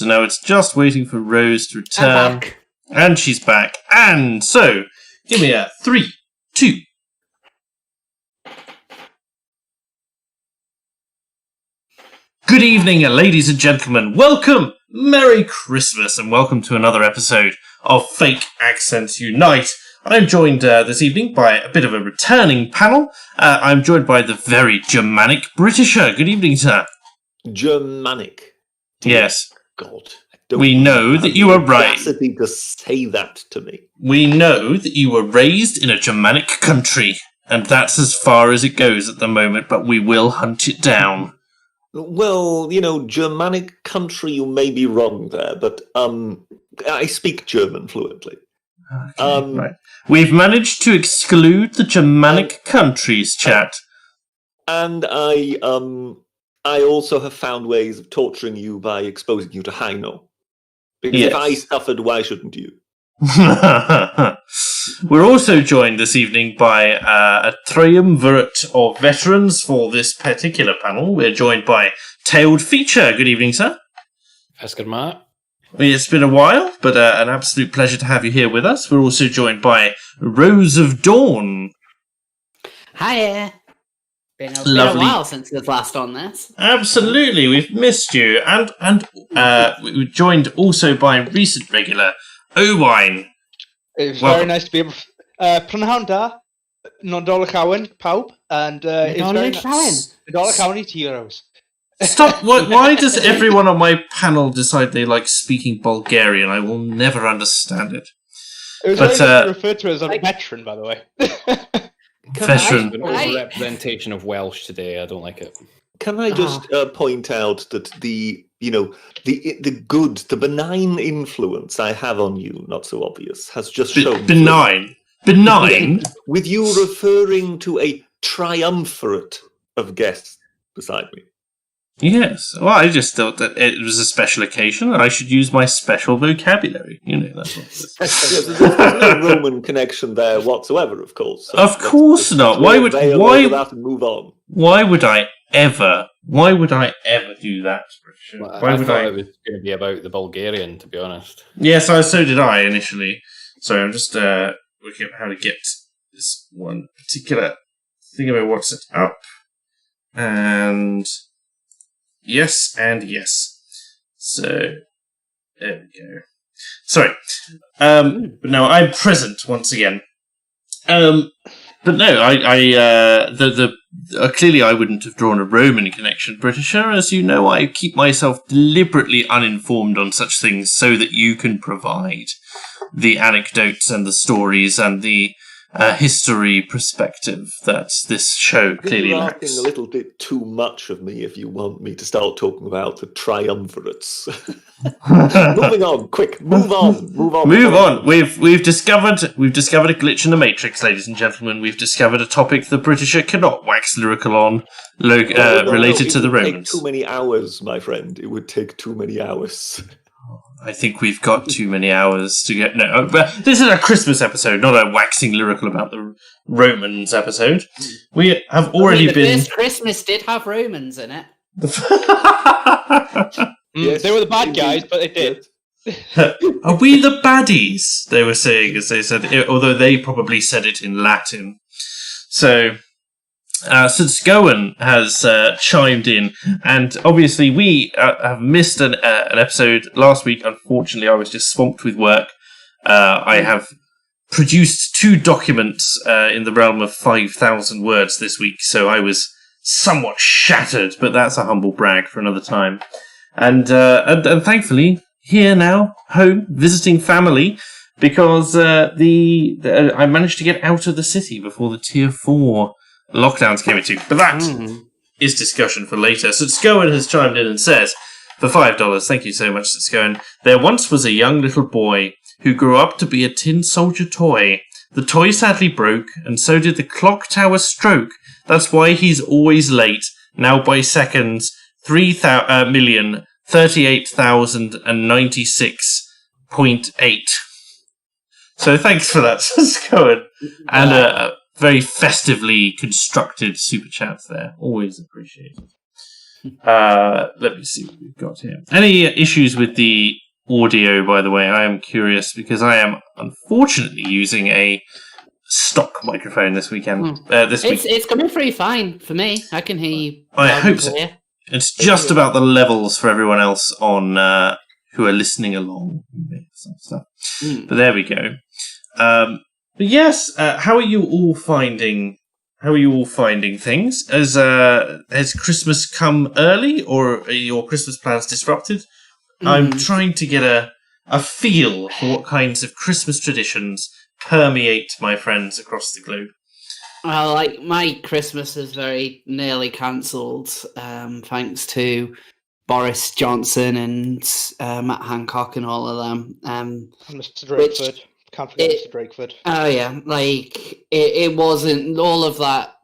So now it's just waiting for Rose to return. And she's back. And so, give me a 3, 2. Good evening, ladies and gentlemen. Welcome, Merry Christmas, and welcome to another episode of Fake Accents Unite. I'm joined this evening by a bit of a returning panel. I'm joined by the very Germanic Britisher. Good evening, sir. Germanic? Yes. God. We know that you were raised. To say that to me. We know that you were raised in a Germanic country, and that's as far as it goes at the moment, but we will hunt it down. Well, Germanic country, you may be wrong there, but I speak German fluently. Okay, right. We've managed to exclude the Germanic countries, chat. And I also have found ways of torturing you by exposing you to Heino. Because if I suffered, why shouldn't you? We're also joined this evening by a triumvirate of veterans for this particular panel. We're joined by Tailed Feature. Good evening, sir. That's good, Matt. It's been a while, but an absolute pleasure to have you here with us. We're also joined by Rose of Dawn. Hiya. Been a while since we've last on this. Absolutely, we've missed you. And we're joined also by recent regular Owain. It was very nice to be able to... Prynhawn da, Nodola Cowan, pawb, and it's very nice. Nodola Cowan i heroes. Stop! Why does everyone on my panel decide they like speaking Bulgarian? I will never understand it. It was very nice referred to as a veteran, by the way. Veteran. Representation of Welsh today. I don't like it. Can I just point out that the good, the benign influence I have on you, not so obvious, has just shown... Benign? Benign? With you referring to a triumvirate of guests beside me. Yes. Well, I just thought that it was a special occasion and I should use my special vocabulary. That's what There's no Roman connection there whatsoever, of course. So of course not. Why would that and move on? Why would I ever do that? Well, I thought it was going to be about the Bulgarian, to be honest. Yes, so did I initially. Sorry, I'm just working out how to get this one particular thing about what's it up. And yes. So there we go. Sorry. But no, I'm present once again. But no, clearly I wouldn't have drawn a Roman connection, Britisher. As you know, I keep myself deliberately uninformed on such things so that you can provide the anecdotes and the stories and the history perspective that this show clearly lacks. You're asking a little bit too much of me if you want me to start talking about the triumvirates. Moving on, quick, move on. We've discovered a glitch in the Matrix, ladies and gentlemen. We've discovered a topic the Britisher cannot wax lyrical on, related to the Romans. It would take too many hours, my friend. It would take too many hours. I think we've got too many hours to get... No, this is a Christmas episode, not a waxing lyrical about the Romans episode. We have already the been... first Christmas did have Romans in it. Yes, they were the bad guys, but it did. Are we the baddies? They were saying, as they said, although they probably said it in Latin. So... since Gowan has chimed in, and obviously we have missed an episode last week. Unfortunately, I was just swamped with work. I have produced 2 documents in the realm of 5,000 words this week, so I was somewhat shattered, but that's a humble brag for another time. And thankfully, here now, home, visiting family, because I managed to get out of the city before the Tier 4 lockdowns came into, but that is discussion for later. So Scowen has chimed in and says, for $5, thank you so much, Scowen, there once was a young little boy who grew up to be a tin soldier toy. The toy sadly broke, and so did the clock tower stroke. That's why he's always late, now by seconds, 3,038,096.8. So thanks for that, Scowen. And very festively constructed super chats there. Always appreciated. Let me see what we've got here. Any issues with the audio, by the way? I am curious because I am unfortunately using a stock microphone this weekend. This week. It's coming through fine for me. I can hear you. I hope so. It's just about the levels for everyone else on who are listening along. Some stuff. But there we go. But yes, how are you all finding? How are you all finding things? Has Christmas come early, or are your Christmas plans disrupted? I'm trying to get a feel for what kinds of Christmas traditions permeate my friends across the globe. Well, like, my Christmas is very nearly cancelled, thanks to Boris Johnson and Matt Hancock and all of them. And Mr. Drakeford. Can't forget Mr. Drakeford. Oh, yeah. Like, it wasn't... All of that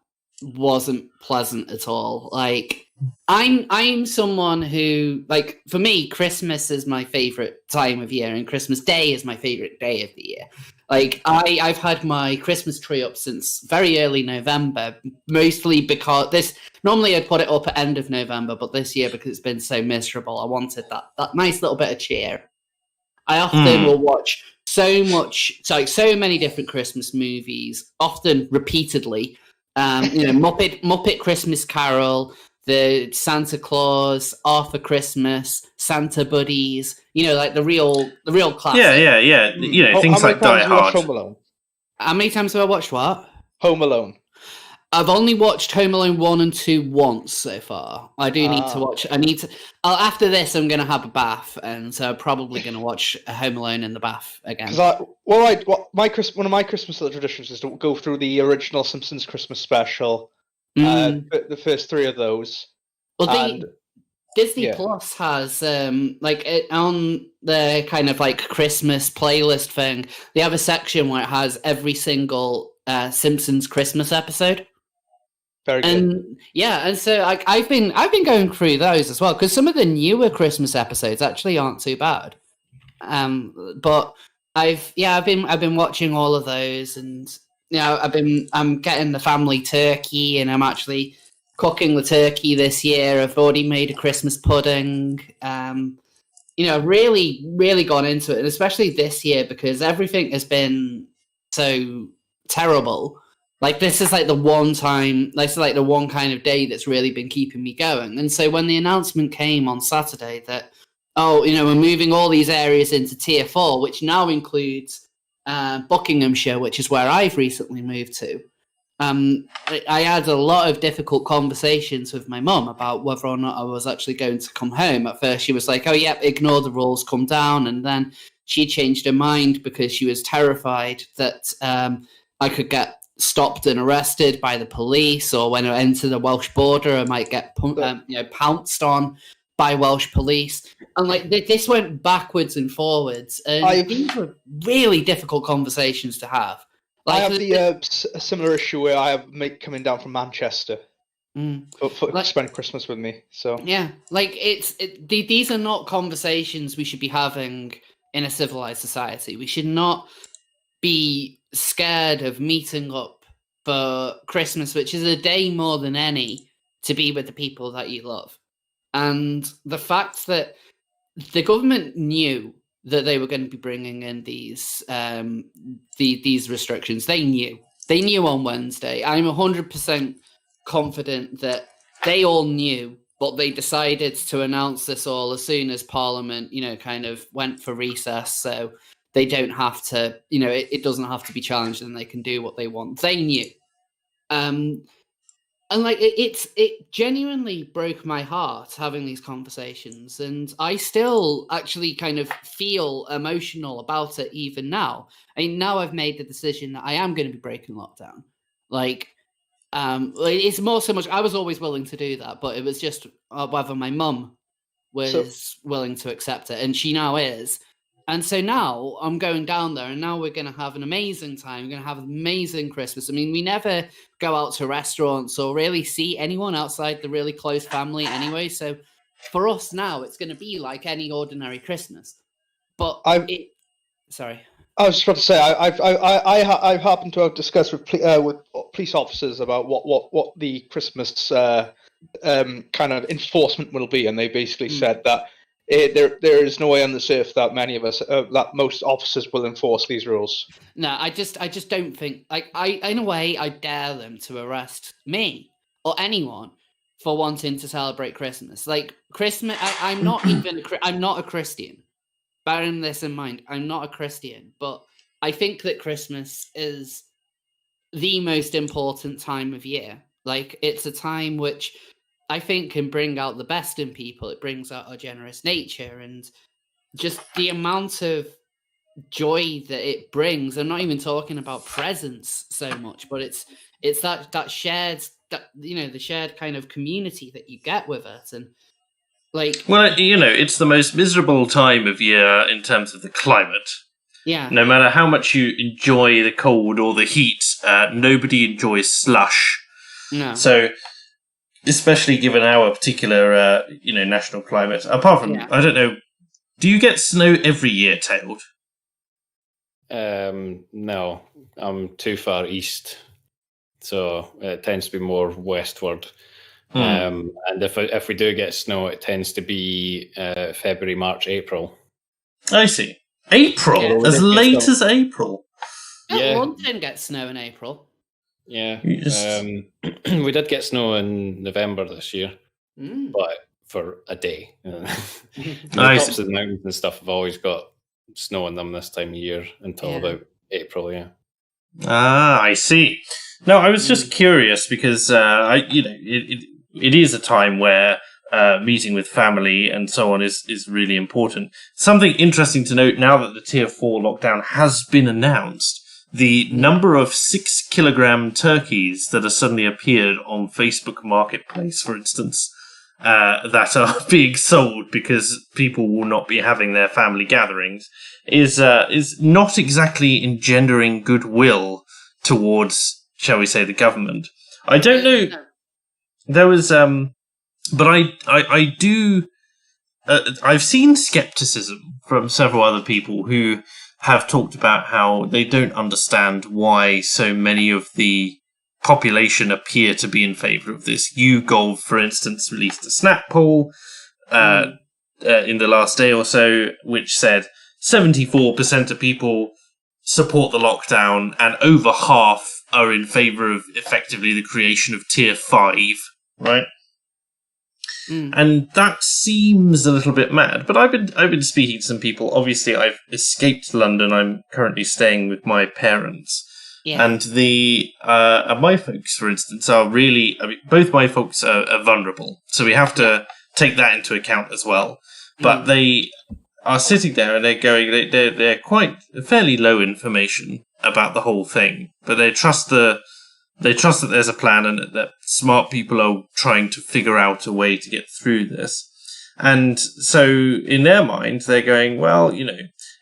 wasn't pleasant at all. Like, I'm someone who... Like, for me, Christmas is my favourite time of year, and Christmas Day is my favourite day of the year. Like, I've had my Christmas tree up since very early November, mostly because normally I'd put it up at end of November, but this year, because it's been so miserable, I wanted that nice little bit of cheer. I often will watch so many different Christmas movies, often repeatedly. Muppet Christmas Carol, the Santa Claus, Arthur Christmas, Santa Buddies, like the real classics. Yeah. Things like Die Hard. Home Alone? How many times have I watched what? Home Alone. I've only watched Home Alone 1 and 2 once so far. I do need to watch... after this, I'm going to have a bath, and so I'm probably going to watch Home Alone in the bath again. One of my Christmas little traditions is to go through the original Simpsons Christmas special, the first 3 of those. Well, Disney Plus has, on the kind of like Christmas playlist thing, they have a section where it has every single Simpsons Christmas episode. Very good. And so I've been going through those as well, because some of the newer Christmas episodes actually aren't too bad. But I've been watching all of those, and I'm getting the family turkey, and I'm actually cooking the turkey this year. I've already made a Christmas pudding. Really, really gone into it, and especially this year because everything has been so terrible. Like, this is like the one kind of day that's really been keeping me going. And so when the announcement came on Saturday that, we're moving all these areas into Tier 4, which now includes Buckinghamshire, which is where I've recently moved to, I had a lot of difficult conversations with my mum about whether or not I was actually going to come home. At first, she was like, ignore the rules, come down. And then she changed her mind because she was terrified that I could get stopped and arrested by the police, or when I enter the Welsh border, I might get pounced on by Welsh police. And like this went backwards and forwards, and these were really difficult conversations to have. Like, I have a similar issue where I have mate coming down from Manchester for spend Christmas with me. So yeah, like these are not conversations we should be having in a civilized society. We should not be scared of meeting up for Christmas, which is a day more than any to be with the people that you love. And the fact that the government knew that they were going to be bringing in these restrictions, they knew on Wednesday. I'm 100% confident that they all knew, but they decided to announce this all as soon as Parliament, kind of went for recess. So they don't have to, it doesn't have to be challenged, and they can do what they want. They knew. And like it genuinely broke my heart having these conversations, and I still actually kind of feel emotional about it even now. I mean, now I've made the decision that I am going to be breaking lockdown. Like, it's more so much, I was always willing to do that, but it was just whether my mum was willing to accept it, and she now is. And so now I'm going down there, and now we're going to have an amazing time. We're going to have an amazing Christmas. I mean, we never go out to restaurants or really see anyone outside the really close family anyway. So for us now, it's going to be like any ordinary Christmas. But sorry. I was just about to say, I've happened to have discussed with police officers about what the Christmas kind of enforcement will be, and they basically said that there is no way on this earth that that most officers will enforce these rules. No, I just don't think, like, in a way, I dare them to arrest me or anyone for wanting to celebrate Christmas. Like, Christmas, I'm not I'm not a Christian. Bearing this in mind, I'm not a Christian, but I think that Christmas is the most important time of year. Like, it's a time which I think can bring out the best in people. It brings out our generous nature and just the amount of joy that it brings. I'm not even talking about presents so much, but it's that shared, the shared kind of community that you get with it. And like, well, it's the most miserable time of year in terms of the climate. Yeah. No matter how much you enjoy the cold or the heat, nobody enjoys slush. No. So, especially given our particular, national climate. Apart from, I don't know, do you get snow every year, Tailed? No, I'm too far east, so it tends to be more westward. And if we do get snow, it tends to be February, March, April. I see. April? As late as April? Yeah. London gets snow in April. Yeah. We did get snow in November this year, but for a day. The tops of the mountains and stuff have always got snow in them this time of year until about April, yeah. Ah, I see. No, I was just curious because, it is a time where meeting with family and so on is really important. Something interesting to note now that the Tier 4 lockdown has been announced, the number of 6-kilogram turkeys that have suddenly appeared on Facebook Marketplace, for instance, that are being sold because people will not be having their family gatherings, is not exactly engendering goodwill towards, shall we say, the government. I don't know. There was, but I do. I've seen skepticism from several other people who have talked about how they don't understand why so many of the population appear to be in favour of this. YouGov, for instance, released a snap poll in the last day or so, which said 74% of people support the lockdown, and over half are in favour of effectively the creation of Tier 5, right? And that seems a little bit mad, but I've been speaking to some people. Obviously, I've escaped London. I'm currently staying with my parents, and my folks, for instance, are really. I mean, both my folks are vulnerable, so we have to take that into account as well. But they are sitting there and they're going. They're quite fairly low information about the whole thing, but they trust that there's a plan and that smart people are trying to figure out a way to get through this. And so in their mind, they're going, well,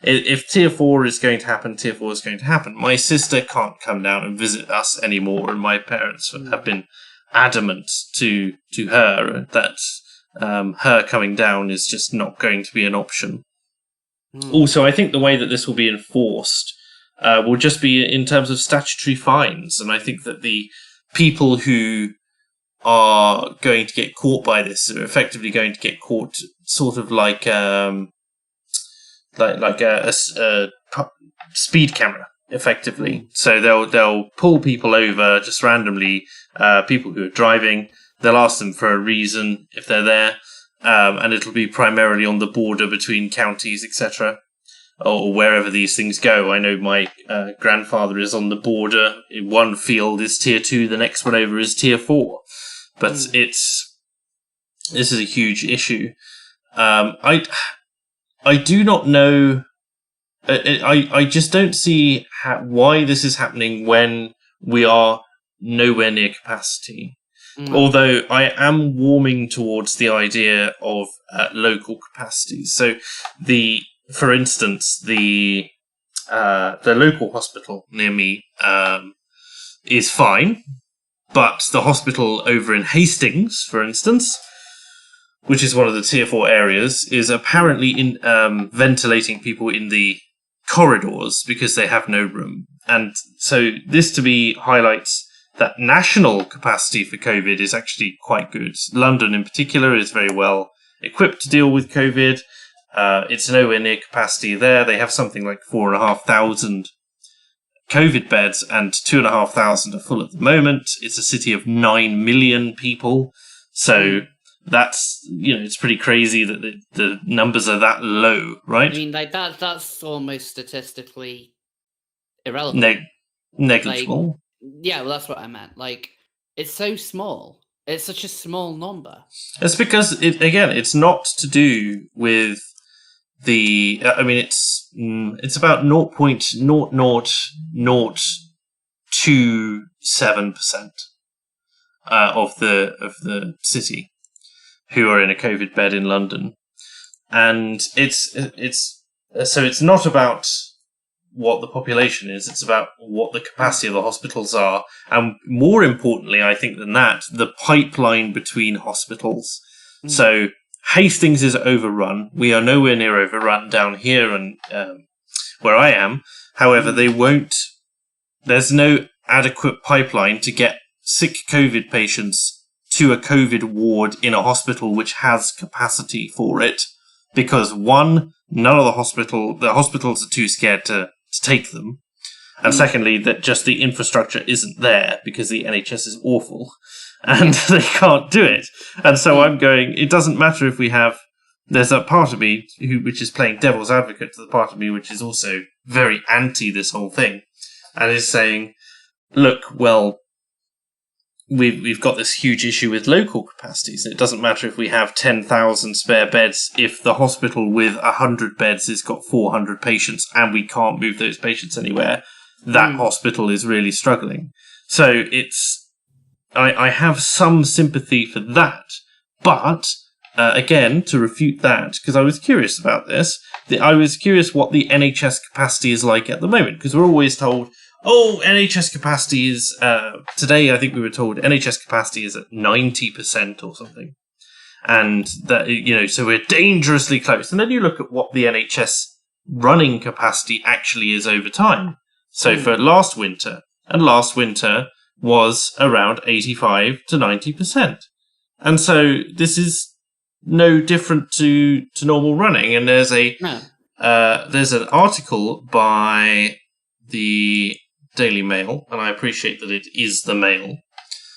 if Tier 4 is going to happen, Tier 4 is going to happen. My sister can't come down and visit us anymore, and my parents have been adamant to her that her coming down is just not going to be an option. Also, I think the way that this will be enforced will just be in terms of statutory fines, and I think that the people who are going to get caught by this are effectively going to get caught, sort of like a speed camera, effectively. So they'll pull people over just randomly, people who are driving. They'll ask them for a reason if they're there, and it'll be primarily on the border between counties, etc. Or wherever these things go. I know my grandfather is on the border. In one field is Tier 2, the next one over is Tier 4. But this is a huge issue. I do not know. I just don't see why this is happening when we are nowhere near capacity. Although I am warming towards the idea of local capacities. So for instance, the local hospital near me is fine, but the hospital over in Hastings, for instance, which is one of the Tier 4 areas, is apparently ventilating people in the corridors because they have no room. And so this, to me, highlights that national capacity for COVID is actually quite good. London in particular is very well equipped to deal with COVID. It's nowhere near capacity there. They have something like 4,500 COVID beds, and 2,500 are full at the moment. It's a city of 9 million people. So that's, it's pretty crazy that the numbers are that low, right? I mean, like that's almost statistically irrelevant. Negligible. Yeah, well, that's what I meant. Like, it's so small. It's such a small number. It's because, it's not to do with the... I mean, it's about 0.00027% of the city who are in a COVID bed in London. And it's not about what the population is, it's about what the capacity of the hospitals are. And more importantly, I think than that, the pipeline between hospitals. So Hastings is overrun. We are nowhere near overrun down here and where I am. However, there's no adequate pipeline to get sick COVID patients to a COVID ward in a hospital which has capacity for it. Because one, none of the hospitals are too scared to take them. And secondly, that just the infrastructure isn't there because the NHS is awful and they can't do it. And so I'm going, it doesn't matter if we have, there's a part of me which is playing devil's advocate to the part of me which is also very anti this whole thing and is saying, look, well, we've got this huge issue with local capacities. It doesn't matter if we have 10,000 spare beds if the hospital with 100 beds has got 400 patients and we can't move those patients anywhere. That hospital is really struggling. So I have some sympathy for that. But, again, to refute that, because I was curious about this, I was curious what the NHS capacity is like at the moment, because we're always told, NHS capacity is, today I think we were told NHS capacity is at 90% or something. And that, so we're dangerously close. And then you look at what the NHS running capacity actually is over time. So for last winter was around 85 to 90%. And so this is no different to normal running. And there's an article by the Daily Mail, and I appreciate that it is the Mail,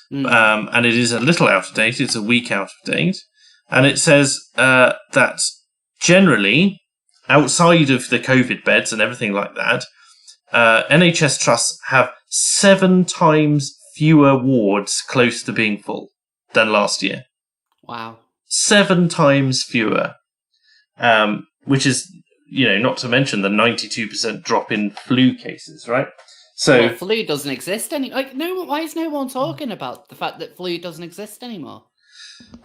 and it is a little out of date. It's a week out of date, and it says that generally, outside of the COVID beds and everything like that, NHS trusts have 7 times fewer wards close to being full than last year. Wow. 7 times fewer, which is, not to mention the 92% drop in flu cases, right? So flu doesn't exist anymore. Why is no one talking about the fact that flu doesn't exist anymore?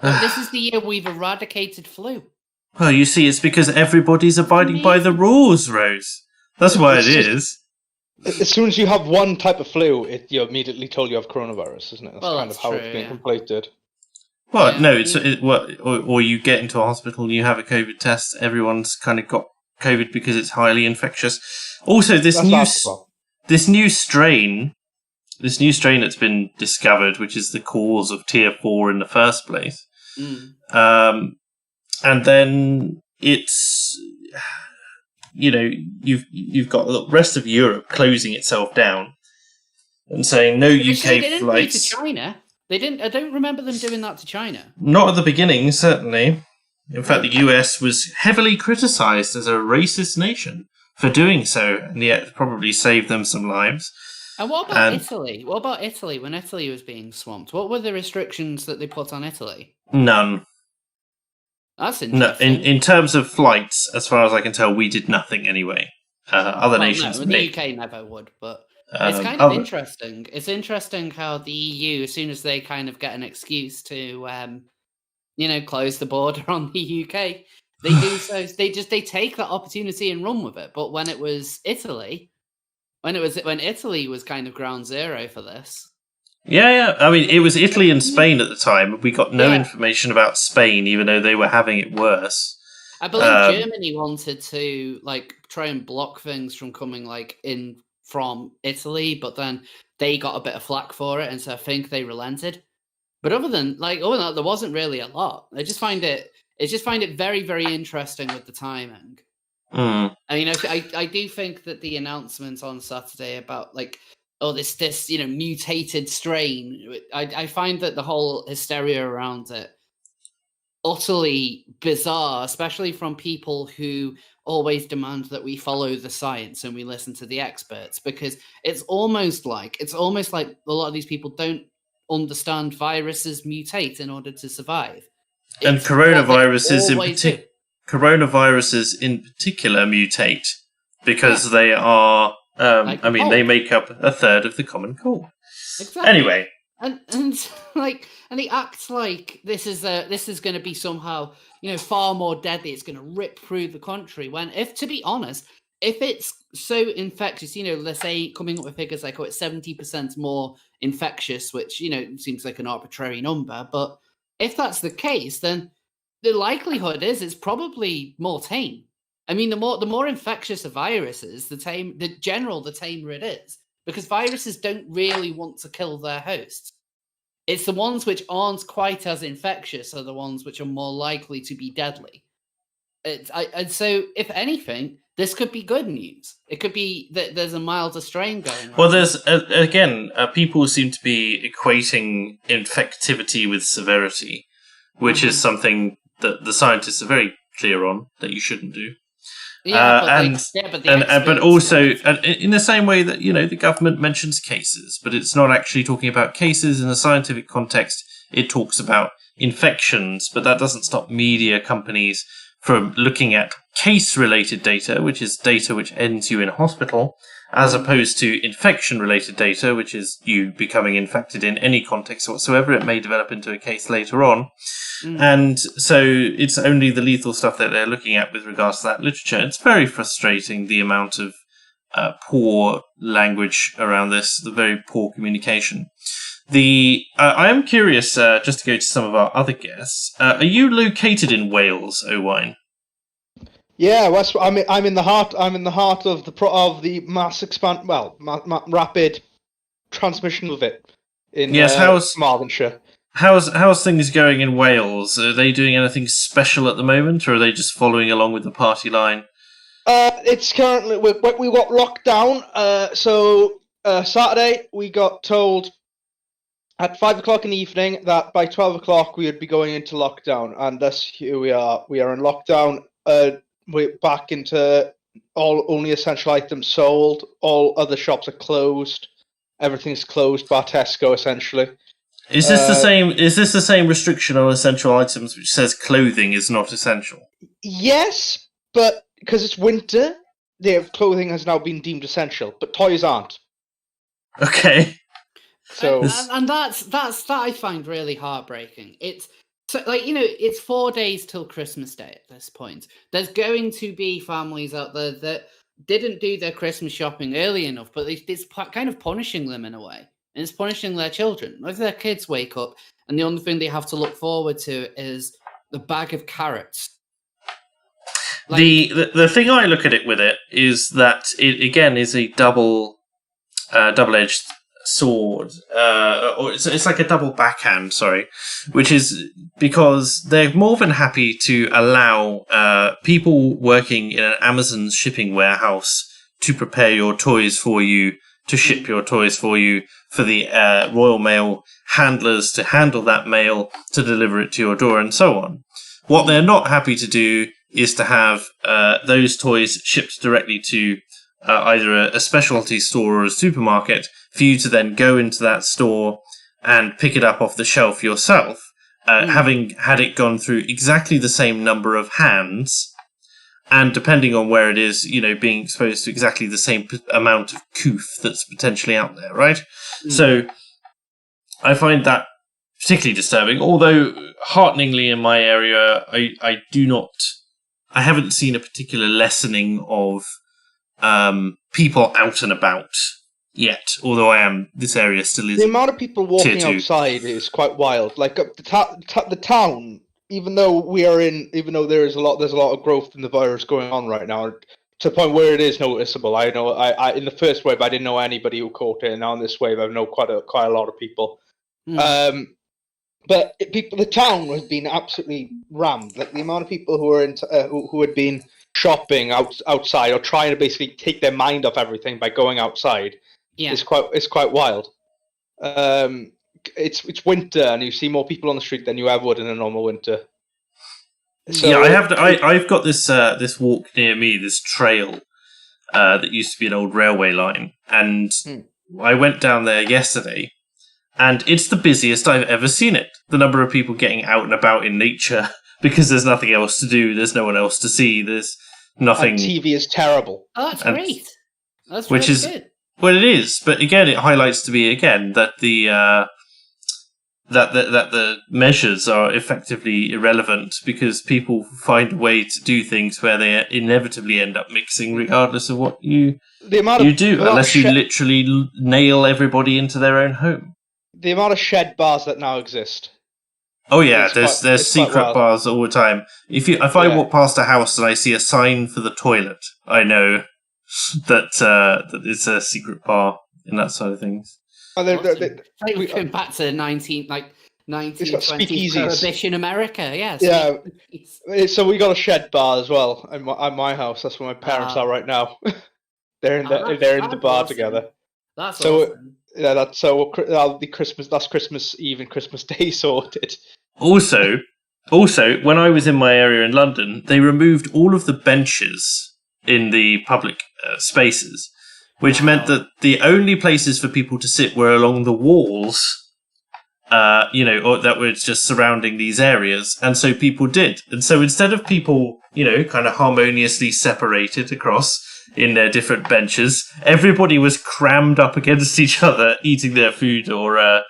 This is the year we've eradicated flu. Well, you see, it's because everybody's abiding by the rules, Rose. That's why it is. As soon as you have one type of flu, you're immediately told you have coronavirus, isn't it? That's kind of how it's been completed. Well, no, or you get into a hospital, you have a COVID test, everyone's kind of got COVID because it's highly infectious. Also, this new strain that's been discovered, which is the cause of Tier 4 in the first place, and then it's, you've got the rest of Europe closing itself down and saying no UK they didn't flights. To China. They didn't. I don't remember them doing that to China. Not at the beginning, certainly. In fact, the US was heavily criticised as a racist nation for doing so, and yet probably saved them some lives. And what about Italy? What about Italy when Italy was being swamped? What were the restrictions that they put on Italy? None. That's interesting. No, in terms of flights, as far as I can tell, we did nothing anyway. Other nations the UK never would, but it's kind of interesting. It's interesting how the EU, as soon as they kind of get an excuse to, close the border on the UK, they do so. They take that opportunity and run with it. But when it was Italy, when Italy was kind of ground zero for this. Yeah. I mean, it was Italy and Spain at the time. We got no information about Spain, even though they were having it worse. I believe Germany wanted to try and block things from coming in from Italy, but then they got a bit of flack for it, and so I think they relented. But other than that, there wasn't really a lot. I just find it very, very interesting with the timing. Mm. I mean, I do think that the announcement on Saturday about this mutated strain, I find that the whole hysteria around it utterly bizarre, especially from people who always demand that we follow the science and we listen to the experts, because it's almost like a lot of these people don't understand viruses mutate in order to survive. And coronaviruses in particular mutate because they are they make up a third of the common cold. Exactly. Anyway, and they act like this is going to be somehow far more deadly. It's going to rip through the country. When, if to be honest, if it's so infectious, let's say coming up with figures like it's 70% more infectious, which seems like an arbitrary number, but if that's the case, then the likelihood is it's probably more tame. I mean, the more infectious a virus is, the tamer it is, because viruses don't really want to kill their hosts. It's the ones which aren't quite as infectious are the ones which are more likely to be deadly. And so, if anything, this could be good news. It could be that there's a milder strain going on. Well, there's, people seem to be equating infectivity with severity, which is something that the scientists are very clear on that you shouldn't do. But also in the same way that the government mentions cases, but it's not actually talking about cases in a scientific context. It talks about infections, but that doesn't stop media companies from looking at case-related data, which is data which ends you in hospital, as opposed to infection-related data, which is you becoming infected in any context whatsoever. It may develop into a case later on. And so it's only the lethal stuff that they're looking at with regards to that literature. It's very frustrating, the amount of poor language around this, the very poor communication. I am curious, just to go to some of our other guests. Are you located in Wales, Owain? Yeah, I'm in the heart. I'm in the heart of the mass rapid transmission of it in Marlinshire. How's things going in Wales? Are they doing anything special at the moment, or are they just following along with the party line? It's currently we got locked down. So Saturday we got told at 5:00 in the evening that by 12:00 we would be going into lockdown, and thus here we are. We are in lockdown. We're back into only essential items sold. All other shops are closed. Everything's closed bar Tesco, essentially. Is this the same? Is this the same restriction on essential items which says clothing is not essential? Yes, but because it's winter, their clothing has now been deemed essential, but toys aren't. Okay. So and that I find really heartbreaking. It's it's 4 days till Christmas Day at this point. There's going to be families out there that didn't do their Christmas shopping early enough, but it's kind of punishing them in a way. And it's punishing their children. If their kids wake up and the only thing they have to look forward to is the bag of carrots. The thing I look at it with it is that it again is a double-edged sword, or it's like a double backhand, which is because they're more than happy to allow people working in an Amazon shipping warehouse to prepare your toys for you, to ship your toys for you, for the Royal Mail handlers to handle that mail, to deliver it to your door, and so on. What they're not happy to do is to have those toys shipped directly to either a specialty store or a supermarket, for you to then go into that store and pick it up off the shelf yourself, having had it gone through exactly the same number of hands, and depending on where it is, being exposed to exactly the same amount of coof that's potentially out there, right? So I find that particularly disturbing, although hearteningly in my area, I haven't seen a particular lessening of people out and about yet, although this area still is. The amount of people walking outside is quite wild. Like the town, even though there's a lot of growth in the virus going on right now. to the point where it is noticeable. I know I in the first wave I didn't know anybody who caught it, and now in this wave I know quite a lot of people. But the town has been absolutely rammed. Like the amount of people who were who had been shopping outside or trying to basically take their mind off everything by going outside. It's quite wild. It's winter, and you see more people on the street than you ever would in a normal winter. So, yeah, I've got this this walk near me, this trail that used to be an old railway line, and I went down there yesterday. And it's the busiest I've ever seen it. The number of people getting out and about in nature because there's nothing else to do. There's no one else to see. There's nothing. And TV is terrible. Oh, that's great. That's which really is good. Well, it is. But again, it highlights to me again that the that the measures are effectively irrelevant because people find a way to do things where they inevitably end up mixing, regardless of what you do, unless you literally nail everybody into their own home. The amount of shed bars that now exist. Oh yeah, there's secret bars all the time. If I walk past a house and I see a sign for the toilet, I know that it's a secret bar in that side of things. We're going back to 1920s Prohibition America. Yeah. So we got a shed bar as well at my house. That's where my parents are right now. they're in the bar together. That's awesome. Yeah, that'll be Christmas. That's Christmas Eve and Christmas Day sorted. Also, when I was in my area in London, they removed all of the benches in the public spaces, which meant that the only places for people to sit were along the walls, or that were just surrounding these areas, and so people did. And so instead of people, kind of harmoniously separated across in their different benches, everybody was crammed up against each other, eating their food or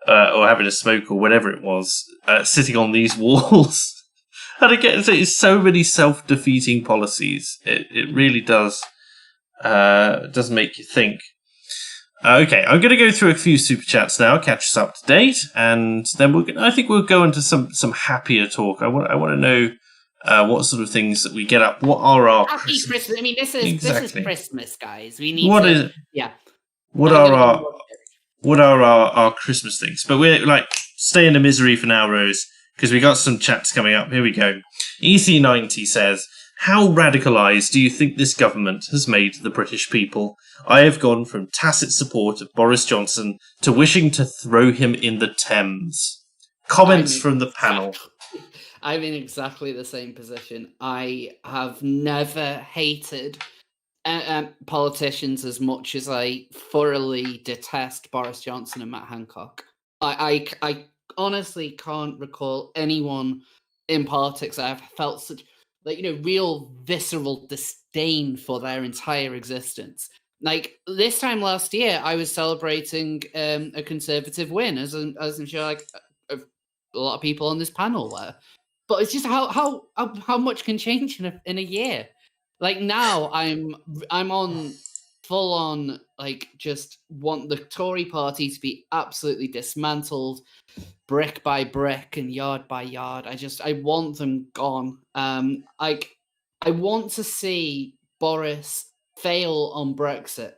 having a smoke or whatever it was, sitting on these walls. And again, it's so many self-defeating policies. It really does make you think. Okay, I'm going to go through a few super chats now, catch us up to date, and then I think we'll go into some happier talk. I want to know what sort of things that we get up. What are our happy Christmas? I mean, this is Christmas, guys. We need What are our Christmas things? But we're stay in the misery for now, Rose, because we got some chats coming up. Here we go. EC90 says, how radicalised do you think this government has made the British people? I have gone from tacit support of Boris Johnson to wishing to throw him in the Thames. Comments from the panel. I'm in exactly the same position. I have never hated politicians as much as I thoroughly detest Boris Johnson and Matt Hancock. I honestly can't recall anyone in politics I have felt such real visceral disdain for their entire existence. Like this time last year, I was celebrating a Conservative win, as I'm sure a lot of people on this panel were. But it's just how much can change in a year. Like now, I'm on full on just want the Tory party to be absolutely dismantled, brick by brick and yard by yard. I want them gone. I want to see Boris fail on Brexit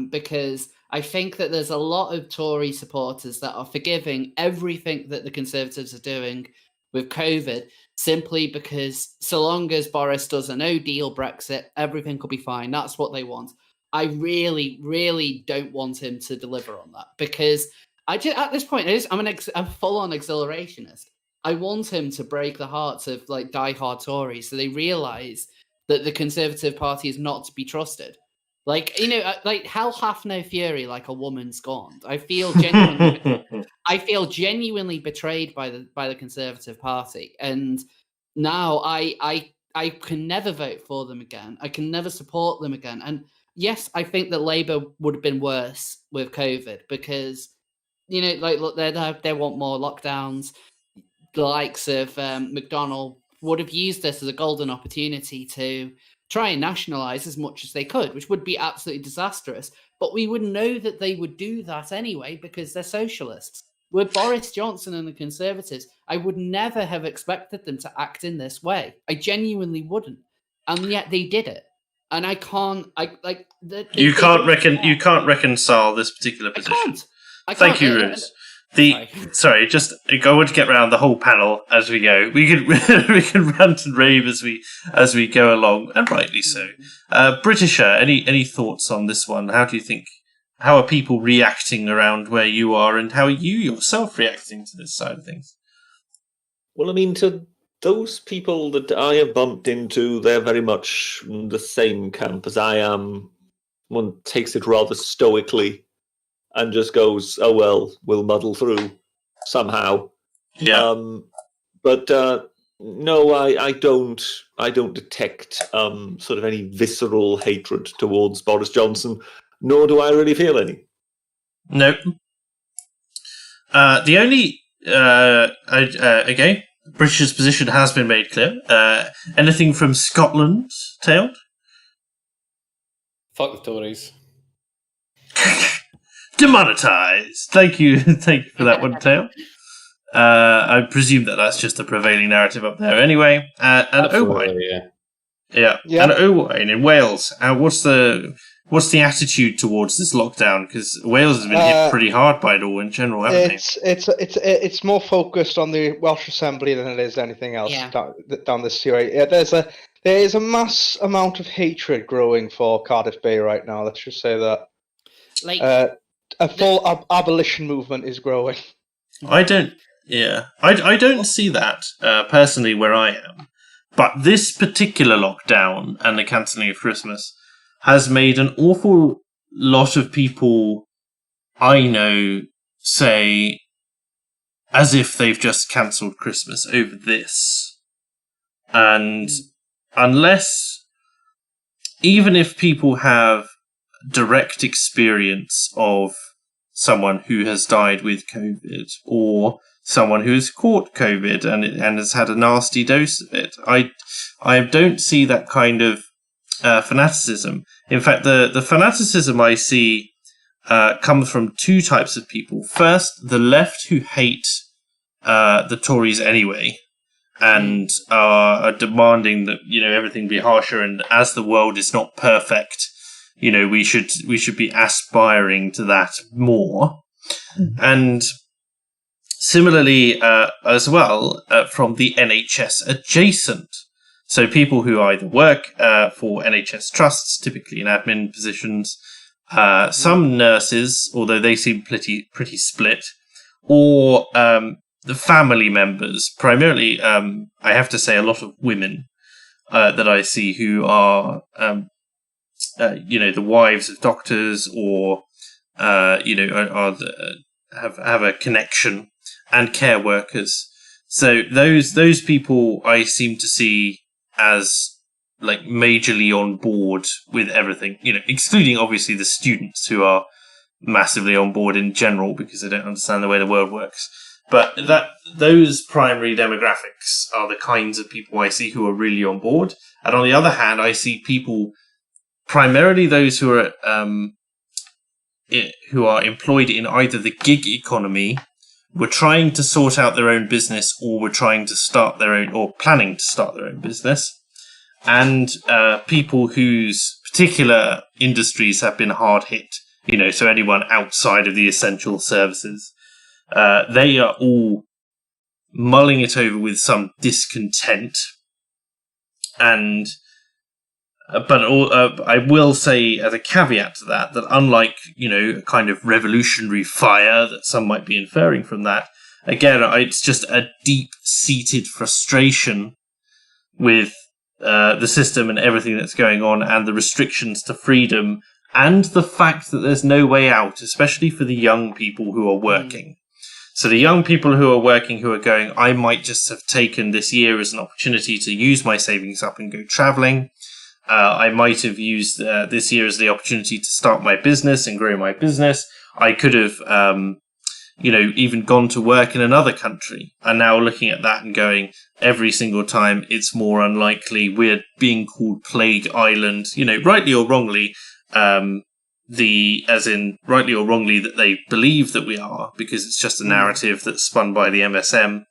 because I think that there's a lot of Tory supporters that are forgiving everything that the Conservatives are doing with COVID simply because so long as Boris does a no-deal Brexit, everything will be fine. That's what they want. I really, really don't want him to deliver on that because at this point, I'm a full-on exhilarationist. I want him to break the hearts of die-hard Tories so they realise that the Conservative Party is not to be trusted. Hell hath no fury like a woman scorned. I feel genuinely betrayed by the Conservative Party, and now I can never vote for them again. I can never support them again. And yes, I think that Labour would have been worse with COVID because look, they want more lockdowns. The likes of McDonnell would have used this as a golden opportunity to try and nationalise as much as they could, which would be absolutely disastrous. But we would know that they would do that anyway because they're socialists. With Boris Johnson and the Conservatives, I would never have expected them to act in this way. I genuinely wouldn't. And yet they did it. and I can't. You can't reconcile this particular position. I can't. Thank you, Ruse. Sorry, just I want to get around the whole panel as we go. We can rant and rave as we go along, and rightly so. Britisher, any thoughts on this one? How do you think? How are people reacting around where you are, and how are you yourself reacting to this side of things? Well, I mean, to those people that I have bumped into, they're very much the same camp as I am. One takes it rather stoically and just goes, "Oh well, we'll muddle through somehow." Yeah. But no, I don't detect sort of any visceral hatred towards Boris Johnson, nor do I really feel any. No. The only okay, British position has been made clear. Anything from Scotland, Tailed? Fuck the Tories. Demonetized. Thank you for that one, Tail. I presume that's just the prevailing narrative up there. Anyway, and Owain. Yeah. And Owain in Wales. What's the attitude towards this lockdown? Because Wales has been hit pretty hard by it all in general, haven't they? It's more focused on the Welsh Assembly than it is anything else down this series. Yeah, there is a mass amount of hatred growing for Cardiff Bay right now. Let's just say that. A full abolition movement is growing. I don't see that personally where I am. But this particular lockdown and the cancelling of Christmas has made an awful lot of people I know say as if they've just cancelled Christmas over this. And even if people have direct experience of someone who has died with COVID or someone who has caught COVID and has had a nasty dose of it, I don't see that kind of fanaticism. In fact, the fanaticism I see comes from two types of people. First, the left who hate the Tories anyway and are demanding that everything be harsher, and as the world is not perfect, we should be aspiring to that more. And similarly, as well, from the NHS adjacent. So people who either work for NHS trusts, typically in admin positions, some nurses, although they seem pretty split, or the family members, primarily, I have to say a lot of women that I see who are, the wives of doctors or, have a connection, and care workers. So those people I seem to see as like majorly on board with everything, excluding obviously the students who are massively on board in general because they don't understand the way the world works. But those primary demographics are the kinds of people I see who are really on board. And on the other hand, I see people, primarily those who are employed in either the gig economy, were trying to sort out their own business, or were trying to start their own, or planning to start their own business, and people whose particular industries have been hard hit. So anyone outside of the essential services, they are all mulling it over with some discontent. And but I will say, as a caveat to that unlike, a kind of revolutionary fire that some might be inferring from that, again, it's just a deep-seated frustration with the system and everything that's going on, and the restrictions to freedom, and the fact that there's no way out, especially for the young people who are working. So the young people who are working, who are going, I might just have taken this year as an opportunity to use my savings up and go travelling. I might have used this year as the opportunity to start my business and grow my business. I could have, even gone to work in another country. And now looking at that and going, every single time it's more unlikely. We're being called Plague Island, rightly or wrongly, rightly or wrongly that they believe that we are, because it's just a narrative that's spun by the MSM.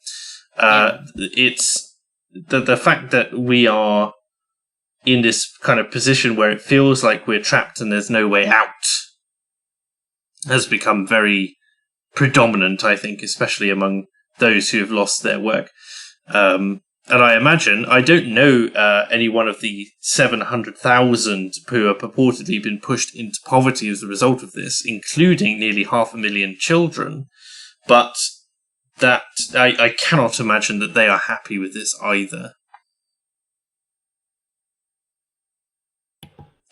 It's the fact that we are in this kind of position where it feels like we're trapped and there's no way out has become very predominant, I think, especially among those who have lost their work. And I imagine, I don't know any one of the 700,000 who have purportedly been pushed into poverty as a result of this, including nearly 500,000 children, but that I cannot imagine that they are happy with this either.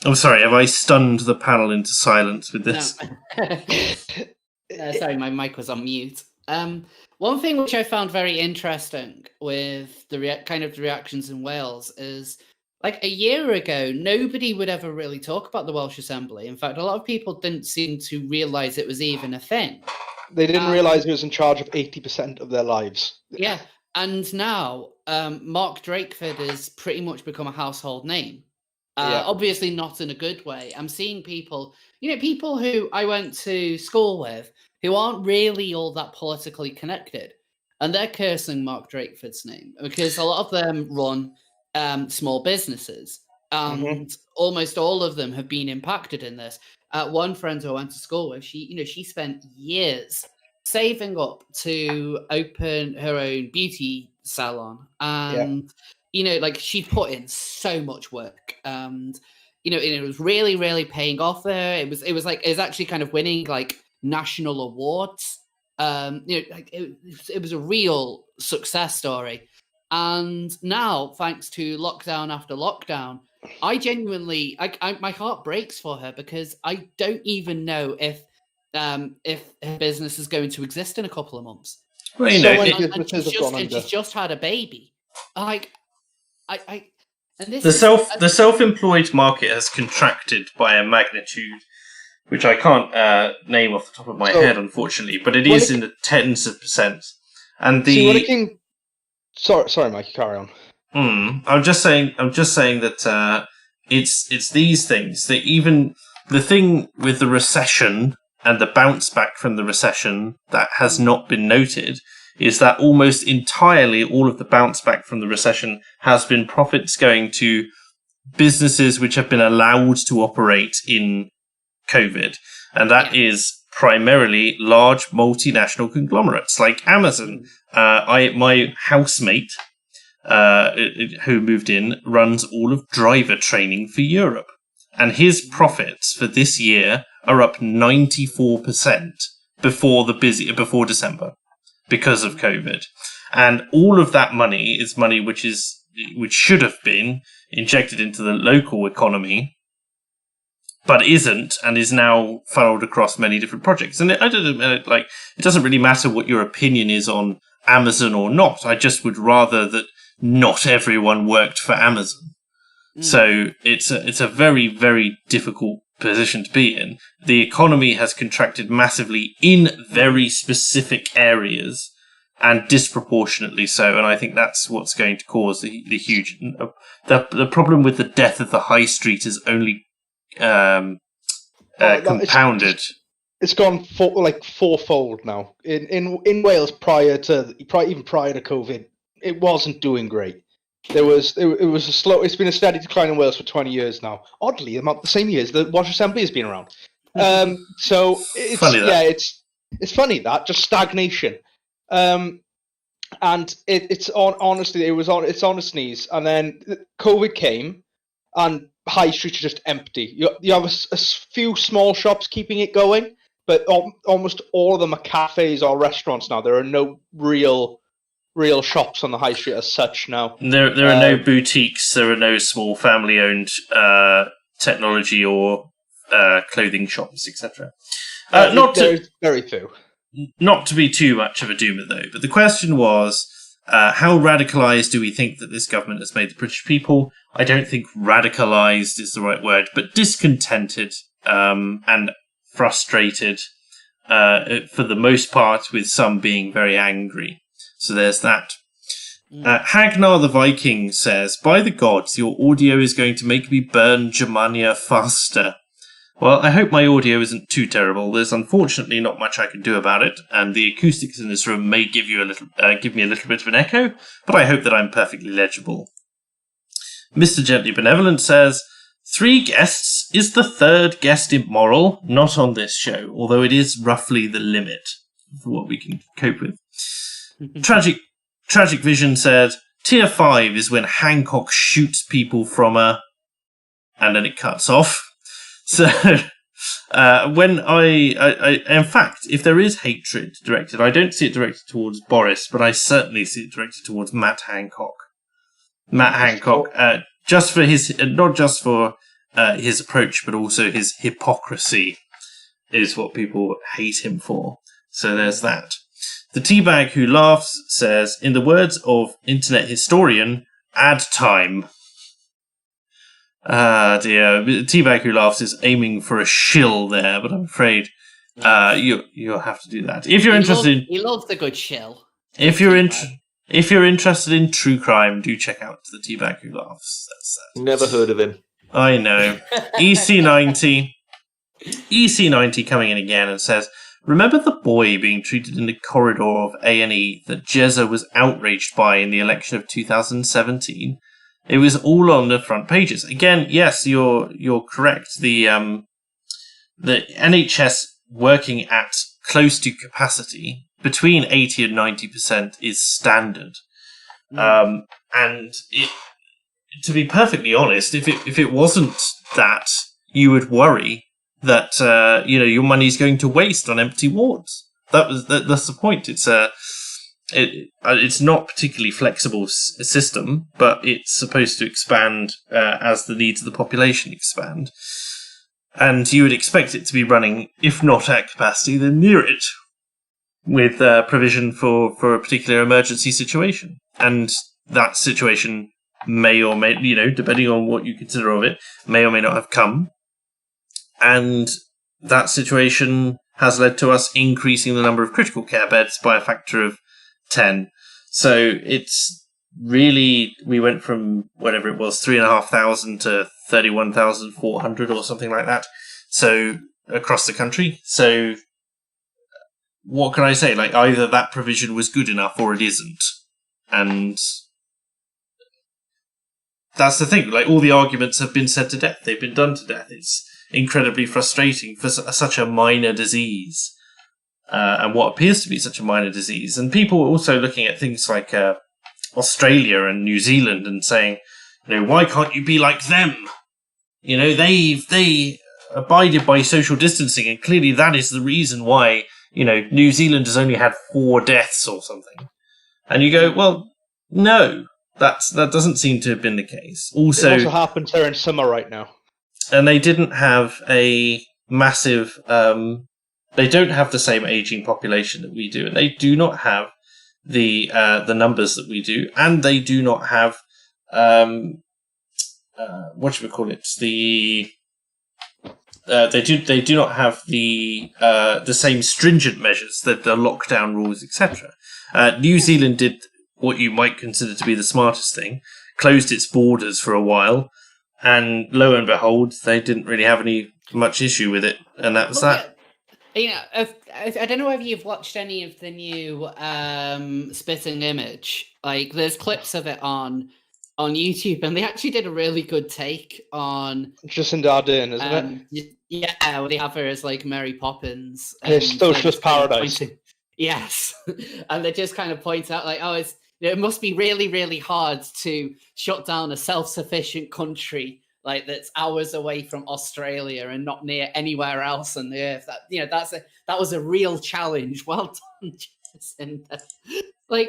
I'm sorry, have I stunned the panel into silence with this? No. Sorry, my mic was on mute. One thing which I found very interesting with the reactions in Wales is, like, a year ago, nobody would ever really talk about the Welsh Assembly. In fact, a lot of people didn't seem to realise it was even a thing. They didn't realise it was in charge of 80% of their lives. Yeah, and now Mark Drakeford has pretty much become a household name. Obviously not in a good way. I'm seeing people, people who I went to school with who aren't really all that politically connected, and they're cursing Mark Drakeford's name because a lot of them run small businesses, and almost all of them have been impacted in this. One friend who I went to school with, she spent years saving up to open her own beauty salon, and she put in so much work, and it was really, really paying off there. It was actually kind of winning like national awards. It was a real success story. And now, thanks to lockdown after lockdown, I genuinely, my heart breaks for her because I don't even know if her business is going to exist in a couple of months. Well, and she's just had a baby. The self-employed market has contracted by a magnitude which I can't name off the top of my head, unfortunately, but it is in the tens of percent. And sorry, Mike, carry on. I'm just saying that it's these things that even the thing with the recession and the bounce back from the recession that has not been noted is that almost entirely all of the bounce back from the recession has been profits going to businesses which have been allowed to operate in COVID. And that is primarily large multinational conglomerates like Amazon. My housemate, who moved in, runs all of driver training for Europe. And his profits for this year are up 94% before December because of COVID. And all of that money is money which should have been injected into the local economy, but isn't, and is now funneled across many different projects. And it doesn't really matter what your opinion is on Amazon or not. I just would rather that not everyone worked for Amazon. So it's a very, very difficult position to be in. The economy has contracted massively in very specific areas, and disproportionately so. And I think that's what's going to cause the huge. The problem with the death of the high street is only compounded. It's gone fourfold now. In Wales prior to COVID, it wasn't doing great. It was a slow. It's been a steady decline in Wales for 20 years now. Oddly, about the same years the Welsh Assembly has been around. So it's funny it's funny that just stagnation. And it's on its knees. And then COVID came, and high streets are just empty. You have a few small shops keeping it going, but almost all of them are cafes or restaurants now. There are no real shops on the high street as such now. There are no boutiques. There are no small family-owned technology or clothing shops, etc. There's very few. Not to be too much of a doomer, though, but the question was, how radicalised do we think that this government has made the British people? I don't think radicalised is the right word, but discontented and frustrated for the most part, with some being very angry. So there's that. Hagnar the Viking says, "By the gods, your audio is going to make me burn Germania faster." Well, I hope my audio isn't too terrible. There's unfortunately not much I can do about it, and the acoustics in this room may give me a little bit of an echo, but I hope that I'm perfectly legible. Mr. Gently Benevolent says, 3 guests is the 3rd guest immoral, not on this show, although it is roughly the limit for what we can cope with. Tragic Vision said, Tier 5 is when Hancock shoots people from a... and then it cuts off. So, when in fact, if there is hatred directed, I don't see it directed towards Boris, but I certainly see it directed towards Matt Hancock. Matt Hancock, just for his, not just for his approach, but also his hypocrisy is what people hate him for. So there's that. The Teabag Who Laughs says, in the words of internet historian, ad time. Dear. Teabag Who Laughs is aiming for a shill there, but I'm afraid you'll have to do that. If you're interested... He loves the good shill. If you're interested in true crime, do check out the Teabag Who Laughs. That's Never heard of him. I know. EC90 coming in again and says, remember the boy being treated in the corridor of A&E that Jezza was outraged by in the election of 2017? It was all on the front pages. Again, yes, you're correct. The NHS working at close to capacity, between 80 and 90% is standard. And to be perfectly honest, if it wasn't that, you would worry that your money's going to waste on empty wards. That's the point. It's not particularly flexible system, but it's supposed to expand as the needs of the population expand. And you would expect it to be running, if not at capacity, then near it, with provision for a particular emergency situation. And that situation may or may, depending on what you consider of it, may or may not have come. And that situation has led to us increasing the number of critical care beds by a factor of 10. So it's really, we went from whatever it was, 3,500 to 31,400 or something like that. So across the country. So what can I say? Like, either that provision was good enough or it isn't. And that's the thing. Like, all the arguments have been said to death. They've been done to death. It's incredibly frustrating for such a minor disease. And what appears to be such a minor disease. And people are also looking at things like Australia and New Zealand and saying, why can't you be like them? They abided by social distancing, and clearly that is the reason why, New Zealand has only had 4 deaths or something. And you go, well, no, that doesn't seem to have been the case. It also happens there in summer right now. And they didn't have a massive... they don't have the same aging population that we do, and they do not have the numbers that we do, and they do not have they do not have the same stringent measures, the lockdown rules, etc. New Zealand did what you might consider to be the smartest thing, closed its borders for a while, and lo and behold, they didn't really have much issue with it, and that was that. I don't know if you've watched any of the new Spitting Image. Like, there's clips of it on YouTube, and they actually did a really good take on Jacinda Ardern, isn't it? Yeah, well, they have her as like Mary Poppins. His socialist paradise. Yes, and they just kind of point out like, it must be really, really hard to shut down a self-sufficient country like that's hours away from Australia and not near anywhere else on the earth. That was a real challenge. Well done, Jacinda. I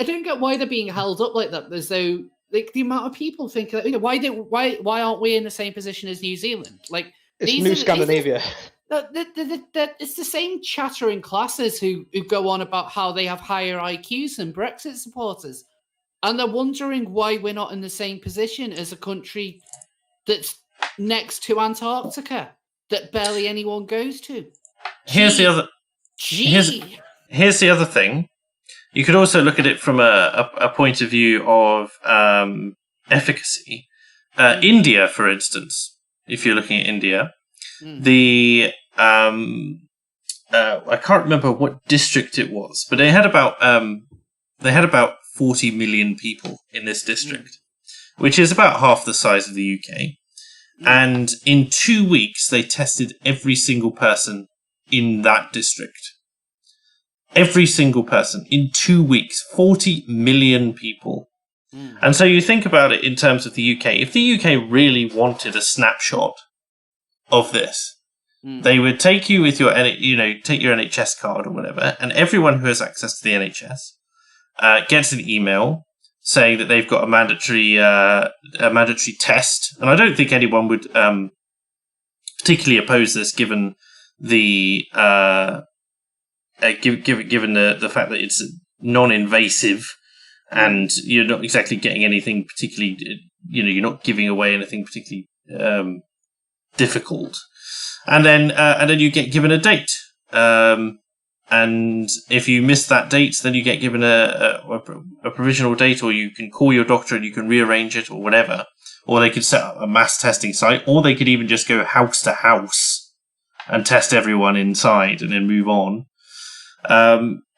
don't get why they're being held up like that. As though the amount of people think why aren't we in the same position as New Zealand? Like, it's New Scandinavia. It's the same chattering classes who go on about how they have higher IQs than Brexit supporters. And they're wondering why we're not in the same position as a country that's next to Antarctica that barely anyone goes to. Here's the other thing. You could also look at it from a point of view of efficacy. India, for instance, if you're looking at India, I can't remember what district it was, but they had about 40 million people in this district. which is about half the size of the UK. And in 2 weeks, they tested every single person in that district. Every single person in 2 weeks, 40 million people. And so you think about it in terms of the UK. If the UK really wanted a snapshot of this, they would take you with your, take your NHS card or whatever, and everyone who has access to the NHS gets an email saying that they've got a mandatory test. And I don't think anyone would particularly oppose this, given the given the fact that it's non-invasive. And you're not exactly getting anything particularly, you're not giving away anything particularly difficult. And then you get given a date. And if you miss that date, then you get given a provisional date, or you can call your doctor and you can rearrange it or whatever. Or they could set up a mass testing site, or they could even just go house to house and test everyone inside and then move on.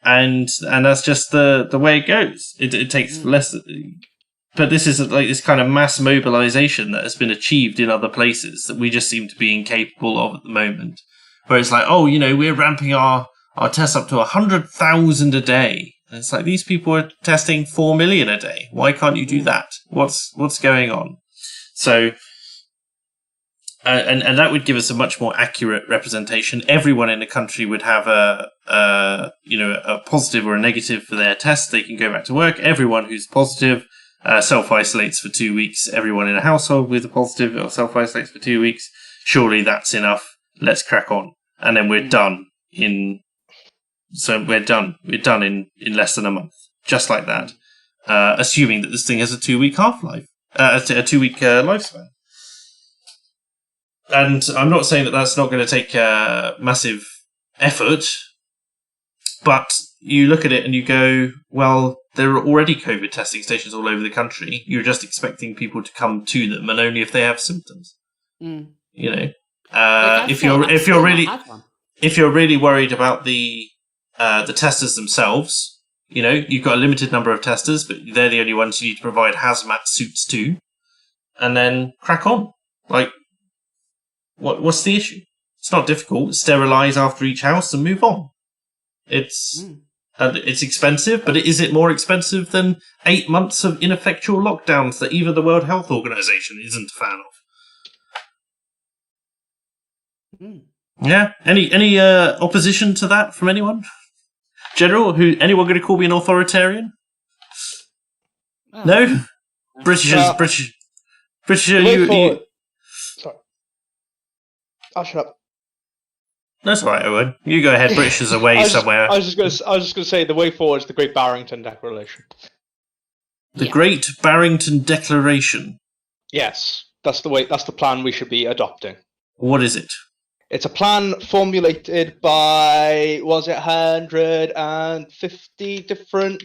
And that's just the way it goes. It takes less, but this is like this kind of mass mobilization that has been achieved in other places that we just seem to be incapable of at the moment. Where it's like, we're ramping our tests up to 100,000 a day. And it's like, these people are testing 4 million a day. Why can't you do that? What's going on? So. And that would give us a much more accurate representation. Everyone in the country would have a positive or a negative for their test. They can go back to work. Everyone who's positive self-isolates for 2 weeks. Everyone in a household with a positive or self-isolates for 2 weeks. Surely that's enough. Let's crack on. And then we're done we're done in less than a month. Just like that. Assuming that this thing has a 2-week half-life. A 2-week lifespan. And I'm not saying that that's not going to take massive effort, but you look at it and you go, well, there are already COVID testing stations all over the country. You're just expecting people to come to them, and only if they have symptoms. If you're really worried about the testers themselves, you've got a limited number of testers, but they're the only ones you need to provide hazmat suits to, and then crack on. Like. What's the issue? It's not difficult. Sterilise after each house and move on. It's expensive, but is it more expensive than 8 months of ineffectual lockdowns that even the World Health Organization isn't a fan of? Yeah. Any opposition to that from anyone? General, anyone going to call me an authoritarian? No. British. You. I'll shut up. That's all right, Owen. You go ahead. British is away somewhere. I was just going to say the way forward is the Great Barrington Declaration. The Great Barrington Declaration. Yes, that's the way. That's the plan we should be adopting. What is it? It's a plan formulated by 150 different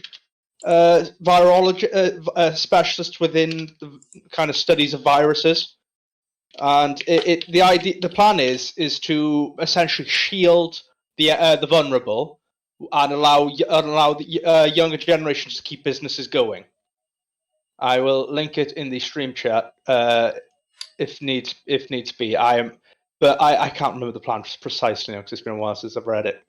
virology specialists within the kind of studies of viruses. And the plan is to essentially shield the vulnerable and allow the younger generations to keep businesses going. I will link it in the stream chat if needs be. But I can't remember the plan precisely now because it's been a while since I've read it.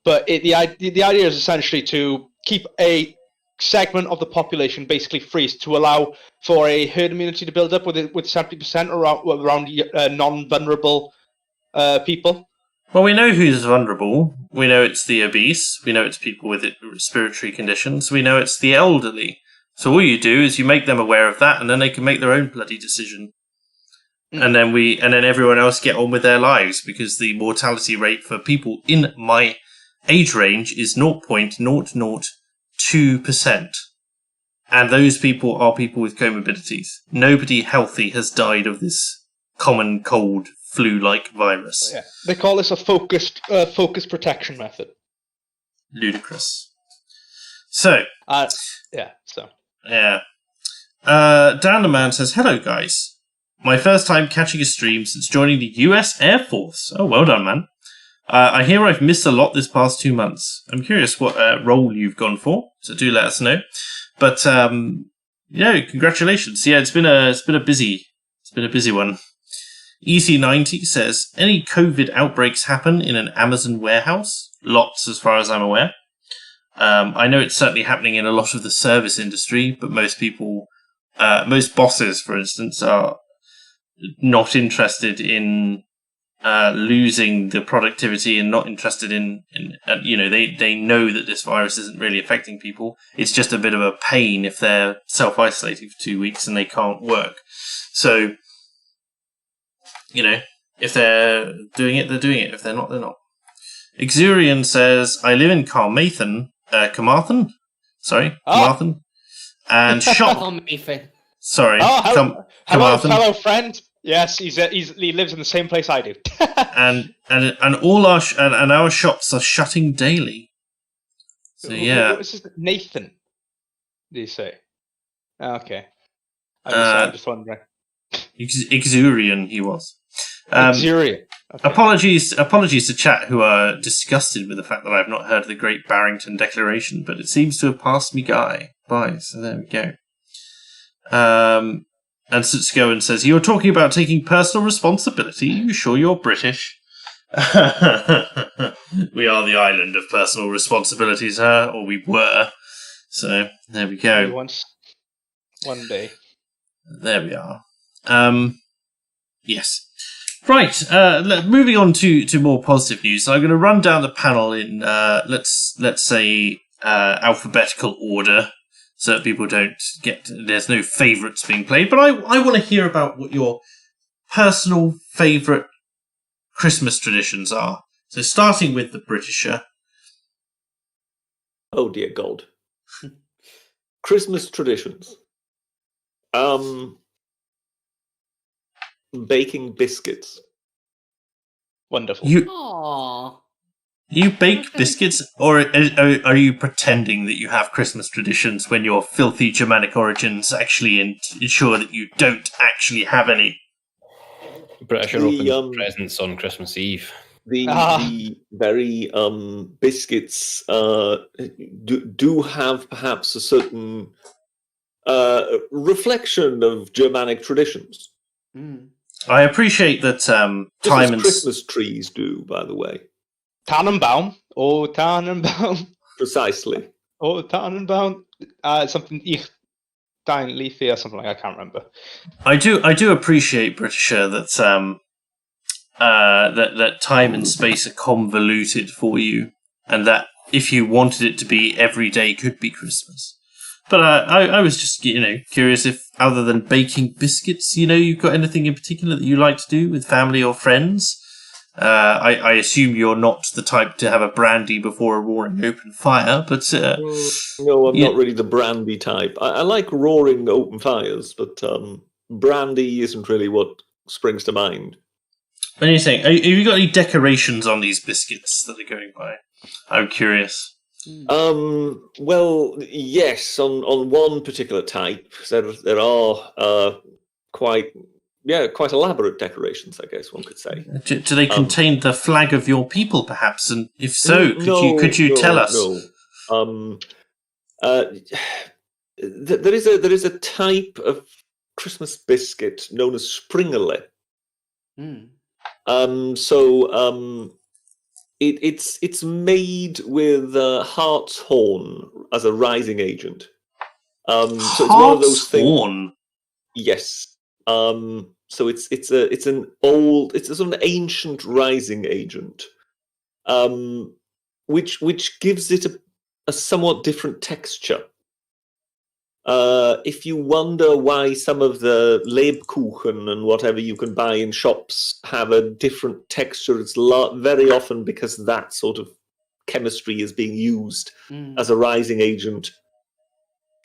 But the idea is essentially to keep a segment of the population basically freeze to allow for a herd immunity to build up with 70% around non-vulnerable people. Well, we know who's vulnerable. We know it's the obese. We know it's people with respiratory conditions. We know it's the elderly. So all you do is you make them aware of that, and then they can make their own bloody decision. And then everyone else get on with their lives, because the mortality rate for people in my age range is 0.002%. And those people are people with comorbidities. Nobody healthy has died of this common cold flu-like virus. Yeah. They call this a focused protection method. Ludicrous. So. Yeah. Dan the Man says, "Hello, guys. My first time catching a stream since joining the US Air Force. Oh, well done, man. I hear I've missed a lot this past 2 months. I'm curious what role you've gone for, so do let us know. But congratulations. Yeah, it's been a busy one. EC90 says, any COVID outbreaks happen in an Amazon warehouse? Lots, as far as I'm aware. I know it's certainly happening in a lot of the service industry, but most people, most bosses, for instance, are not interested in losing the productivity and not interested in they know that this virus isn't really affecting people. It's just a bit of a pain if they're self-isolating for 2 weeks and they can't work. So, if they're doing it, they're doing it. If they're not, they're not. Exurian says, I live in Carmarthen. Carmarthen? Sorry, Carmarthen. And shop... Carmarthen. Sorry. Hello, Carmarthen. fellow friend. Yes, he lives in the same place I do. and all our shops are shutting daily. So yeah. What was his Nathan? Did you say? Okay. I'm just wondering. Exurian, he was. Exurian. Okay. Apologies to chat who are disgusted with the fact that I've not heard the Great Barrington Declaration, but it seems to have passed me by. So there we go. And Sutsugoen says, you're talking about taking personal responsibility? You sure you're British? We are the island of personal responsibilities, or we were. So, there we go. One day. There we are. Yes. Right, moving on to more positive news. So I'm going to run down the panel in, let's say, alphabetical order, so that people don't there's no favourites being played. But I want to hear about what your personal favourite Christmas traditions are. So starting with the Britisher. Oh dear God. Christmas traditions. Baking biscuits. Wonderful. Aww. You bake biscuits, or are you pretending that you have Christmas traditions when your filthy Germanic origins actually ensure that you don't actually have any? British open presents on Christmas Eve. The very biscuits do have perhaps a certain reflection of Germanic traditions. Mm. I appreciate that time and Christmas trees do, by the way. Tannenbaum. Oh, Tannenbaum. Precisely. Oh, Tannenbaum. Something Ich Dein Leafy or something like that. I can't remember. I do appreciate, Britisher, that that time and space are convoluted for you, and that if you wanted it to be every day could be Christmas. But I was just curious if, other than baking biscuits, you've got anything in particular that you like to do with family or friends. I assume you're not the type to have a brandy before a roaring open fire, but no, I'm not really the brandy type. I like roaring open fires, but brandy isn't really what springs to mind. What do you think? Have you got any decorations on these biscuits that are going by? I'm curious. Well, yes. On one particular type, there are quite elaborate decorations, I guess one could say. Do they contain the flag of your people, perhaps? And if so, could you tell us? No. There is a type of Christmas biscuit known as Springerle. Mm. It's made with hartshorn as a rising agent. So it's one of those things. Hartshorn? Yes. So it's a sort of ancient rising agent, which gives it a somewhat different texture. If you wonder why some of the Lebkuchen and whatever you can buy in shops have a different texture, it's very often because that sort of chemistry is being used as a rising agent.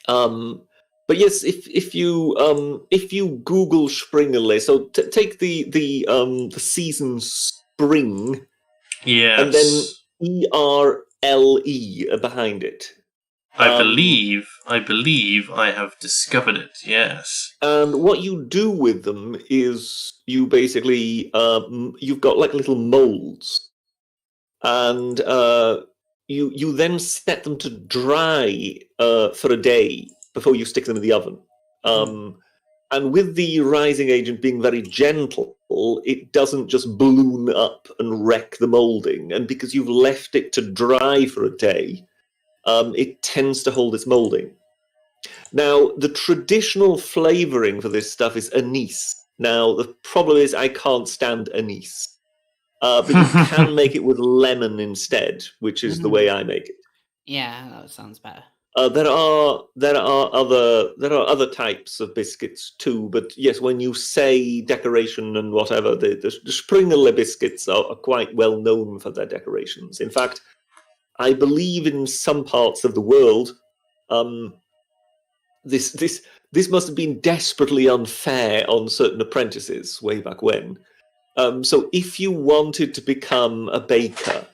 But yes, if you Google Springerle, so take the season spring, yes, and then ERLE behind it. I believe I have discovered it. Yes. And what you do with them is you basically you've got like little molds, and you then set them to dry for a day before you stick them in the oven. And with the rising agent being very gentle, it doesn't just balloon up and wreck the moulding. And because you've left it to dry for a day, it tends to hold its moulding. Now, the traditional flavouring for this stuff is anise. Now, the problem is I can't stand anise. But you can make it with lemon instead, which is the way I make it. Yeah, that sounds better. There are other types of biscuits too, but yes, when you say decoration and whatever, the Springerle biscuits are quite well known for their decorations. In fact, I believe in some parts of the world, this must have been desperately unfair on certain apprentices way back when. So if you wanted to become a baker,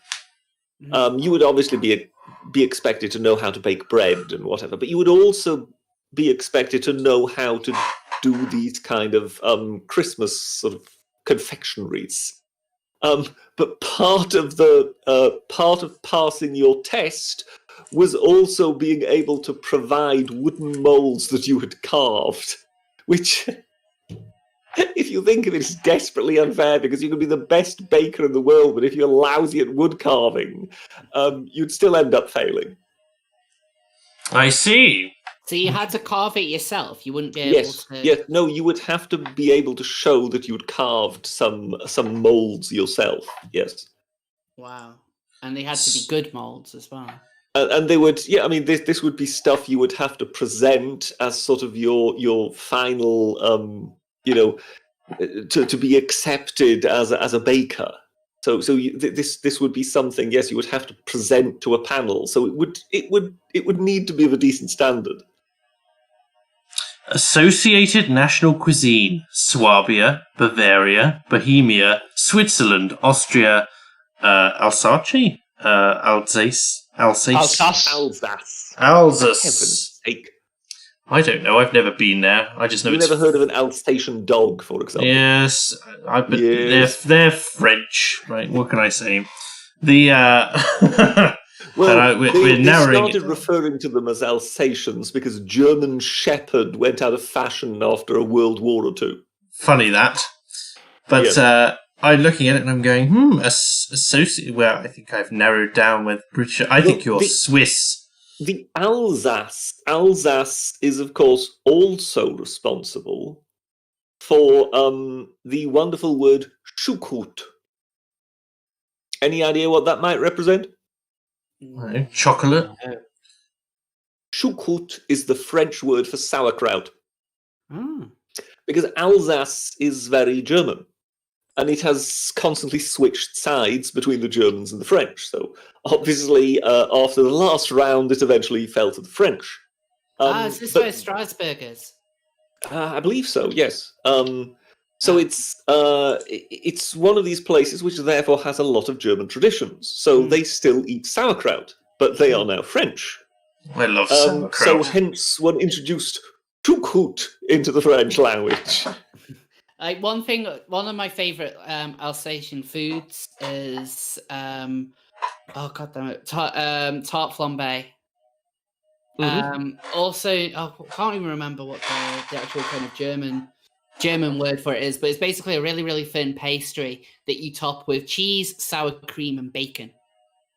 you would obviously be expected to know how to bake bread and whatever, but you would also be expected to know how to do these kind of Christmas sort of confectionaries. But part of passing your test was also being able to provide wooden molds that you had carved, which, if you think of it, is desperately unfair because you could be the best baker in the world, but if you're lousy at wood carving, you'd still end up failing. I see. So you had to carve it yourself. You wouldn't be able to. Yes. No, you would have to be able to show that you'd carved some molds yourself. Yes. Wow, and they had to be good molds as well. And they would, I mean, this would be stuff you would have to present as sort of your final, to be accepted as a baker. So this would be something. Yes, you would have to present to a panel. So it would need to be of a decent standard. Associated national cuisine: Swabia, Bavaria, Bohemia, Switzerland, Austria, Alsace, Alsace. Alsace. Heaven's sake. I don't know. I've never been there. I just know You've never heard of an Alsatian dog, for example? Yes, Yes. They're French, right? What can I say? The Well, we're they narrowing started referring to them as Alsatians because German Shepherd went out of fashion after a World War or two. Funny that, but Yes. I'm looking at it and I'm going, associate. Well, I think I've narrowed down with British. I think you're Swiss. The Alsace is, of course, also responsible for the wonderful word Choucroute. Any idea what that might represent? Chocolate. Choucroute is the French word for sauerkraut. Mm. Because Alsace is very German. And it has constantly switched sides between the Germans and the French. So, obviously, after the last round, it eventually fell to the French. Is this where Strasbourg is? I believe so, yes. So it's one of these places which therefore has a lot of German traditions. So they still eat sauerkraut, but they are now French. I love sauerkraut. So hence one introduced Choucroute into the French language. Like one of my favorite Alsatian foods is tart flambe. Also, I can't even remember what the actual kind of German word for it is, but it's basically a really, really thin pastry that you top with cheese, sour cream, and bacon.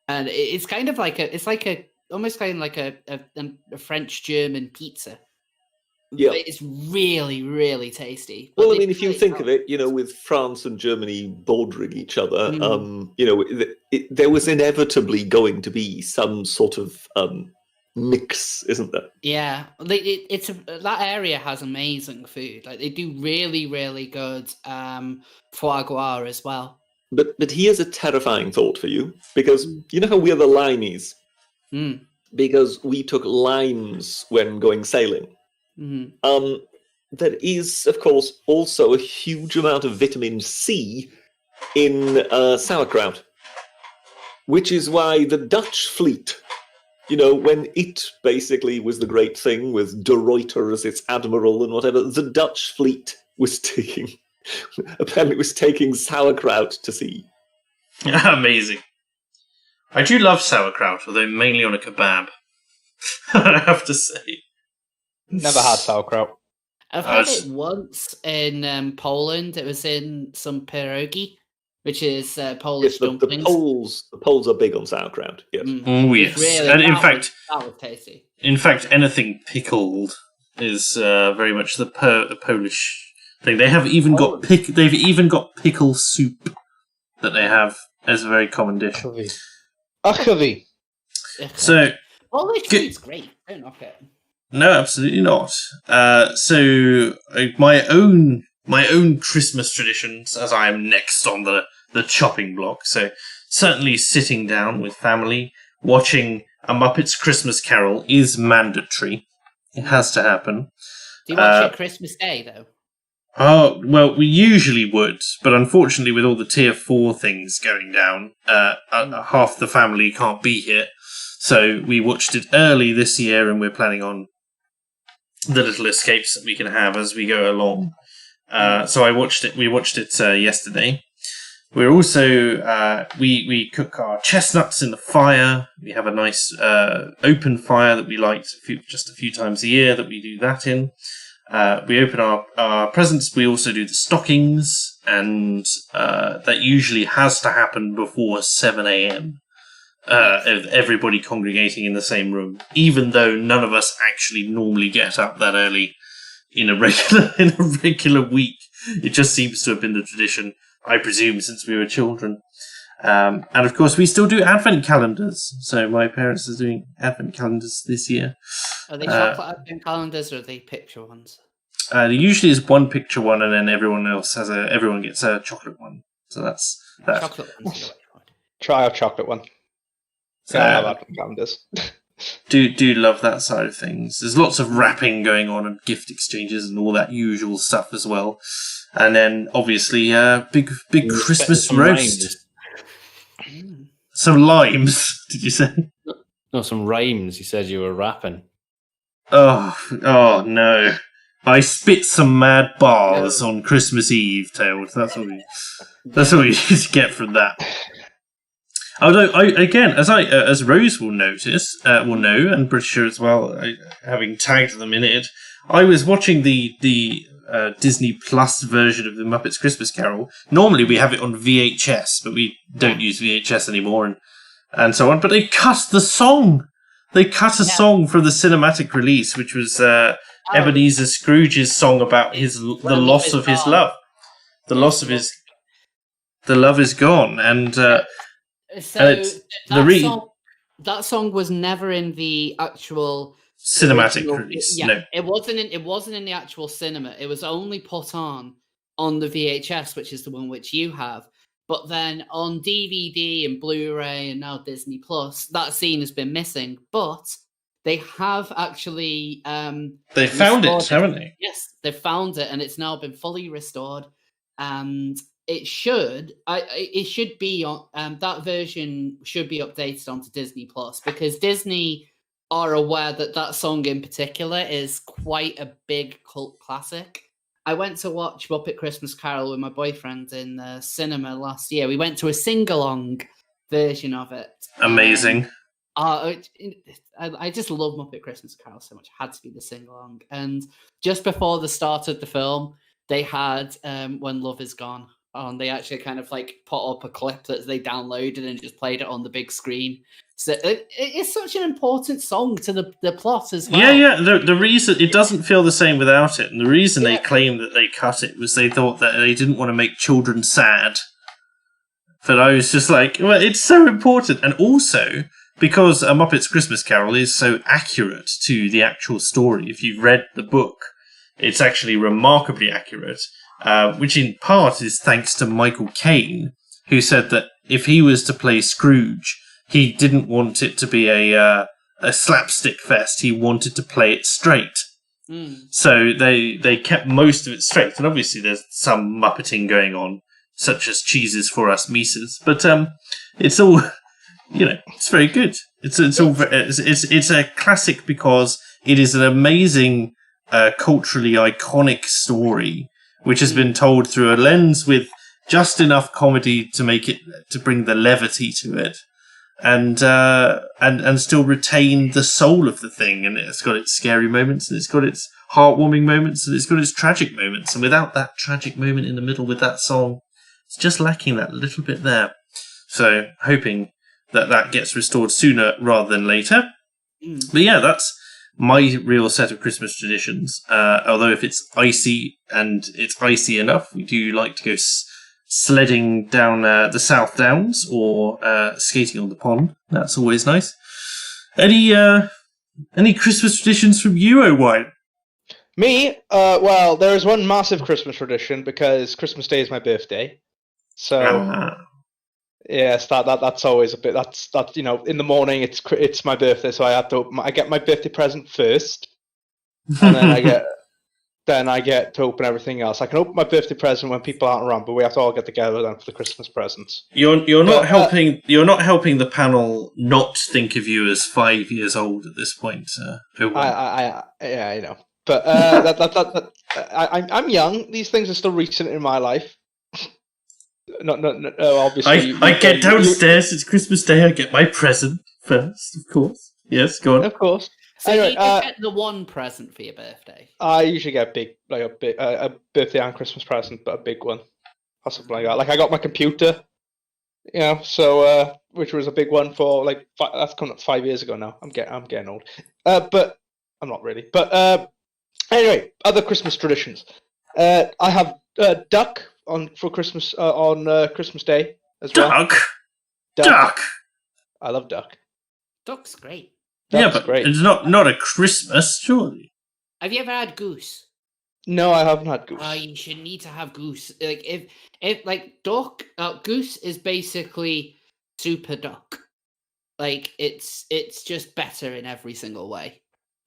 And it's kind of like almost kind of like a French German pizza. Yeah, it's really, really tasty. Well, I mean, if you think of it, with France and Germany bordering each other, there was inevitably going to be some sort of mix, isn't there? Yeah, that area has amazing food. Like they do really, really good foie gras as well. But here's a terrifying thought for you, because you know how we're the limeys? Because we took limes when going sailing. There is, of course, also a huge amount of vitamin C in sauerkraut, which is why the Dutch fleet, when it basically was the great thing with De Ruyter as its admiral and whatever, the Dutch fleet was taking sauerkraut to sea. Amazing. I do love sauerkraut, although mainly on a kebab. I have to say. Never had sauerkraut. I've had it once in Poland. It was in some pierogi, which is Polish dumplings. The Poles are big on sauerkraut. Yes. Oh yes, really, and that was tasty. In fact, anything pickled is very much the Polish thing. They have even got They've even got pickle soup that they have as a very common dish. Achavi. So Polish food's great. Don't knock it. No, absolutely not. So my own Christmas traditions, as I am next on the chopping block. So certainly sitting down with family, watching A Muppet's Christmas Carol is mandatory. It has to happen. Do you watch it Christmas Day though? Oh well, we usually would, but unfortunately, with all the Tier 4 things going down, half the family can't be here. So we watched it early this year, and we're planning on the little escapes that we can have as we go along. So we watched it yesterday. We're also we cook our chestnuts in the fire. We have a nice open fire that we light just a few times a year that we do that in. We open our presents. We also do the stockings, and that usually has to happen before 7 a.m. Of everybody congregating in the same room, even though none of us actually normally get up that early in a regular week. It just seems to have been the tradition, I presume, since we were children. And of course, we still do advent calendars. So my parents are doing advent calendars this year. Are they chocolate advent calendars or are they picture ones? There usually is one picture one, and then everyone gets a chocolate one. So that's that. Chocolate ones. Try our chocolate one. Do love that side of things. There's lots of wrapping going on and gift exchanges and all that usual stuff as well. And then obviously big Christmas roast. Some limes, did you say? No, some rhymes. You said you were rapping. Oh no. I spit some mad bars on Christmas Eve, Tails. That's what you need to get from that. Although, as Rose will know, and Britisher as well, having tagged them in it, I was watching the Disney Plus version of the Muppets Christmas Carol. Normally we have it on VHS, but we don't use VHS anymore, and so on. But they cut the song. They cut a song from the cinematic release, which was Ebenezer Scrooge's song about the loss of his love. The loss of his... The love is gone, and... So that song was never in the actual cinematic release. Yeah, no, it wasn't in the actual cinema. It was only put on the VHS, which is the one which you have. But then on DVD and Blu-ray and now Disney Plus, that scene has been missing. But they have actually they found it, haven't they? Yes, they found it, and it's now been fully restored. And it should be on that version should be updated onto Disney Plus, because Disney are aware that song in particular is quite a big cult classic. I went to watch Muppet Christmas Carol with my boyfriend in the cinema last year. We went to a sing-along version of it. Amazing. I just love Muppet Christmas Carol so much. It had to be the sing-along. And just before the start of the film, they had When Love Is Gone on. They actually kind of like put up a clip that they downloaded and just played it on the big screen. So it's such an important song to the plot as well. Yeah. The reason it doesn't feel the same without it, and the reason they claim that they cut it was they thought that they didn't want to make children sad. But I was just like, well, it's so important, and also because A Muppet's Christmas Carol is so accurate to the actual story. If you've read the book, it's actually remarkably accurate. Which in part is thanks to Michael Caine, who said that if he was to play Scrooge, he didn't want it to be a slapstick fest. He wanted to play it straight. So they kept most of it straight. And obviously there's some Muppeting going on, such as Cheeses for Us Mises. But it's all, it's very good. It's a classic because it is an amazing, culturally iconic story, which has been told through a lens with just enough comedy to bring the levity to it, and still retain the soul of the thing. And it's got its scary moments and it's got its heartwarming moments and it's got its tragic moments. And without that tragic moment in the middle with that song, it's just lacking that little bit there. So hoping that gets restored sooner rather than later. But yeah, that's my real set of Christmas traditions. Although if it's icy and it's icy enough, we do like to go sledding down the South Downs or skating on the pond. That's always nice. Any Christmas traditions from you, Owain? Me? Well, there is one massive Christmas tradition because Christmas Day is my birthday. So yes, that's always a bit. That's in the morning it's my birthday, so I get my birthday present first, and then I get to open everything else. I can open my birthday present when people aren't around, but we have to all get together then for the Christmas presents. You're not helping the panel not think of you as 5 years old at this point. Yeah, but I'm young. These things are still recent in my life. No, obviously. I get downstairs. It's Christmas Day. I get my present first, of course. Yes, go on. Of course. So anyway, you just get the one present for your birthday? I usually get a birthday and Christmas present, but a big one, or something like that. Like I got my computer, so which was a big one for that's coming up 5 years ago now. I'm getting old, but I'm not really. But anyway, other Christmas traditions. I have duck for Christmas on Christmas Day as well. Duck. I love duck. Duck's great. Duck's great. It's not a Christmas, surely. Have you ever had goose? No, I haven't had goose. You should need to have goose. Like if duck, goose is basically super duck. Like it's just better in every single way.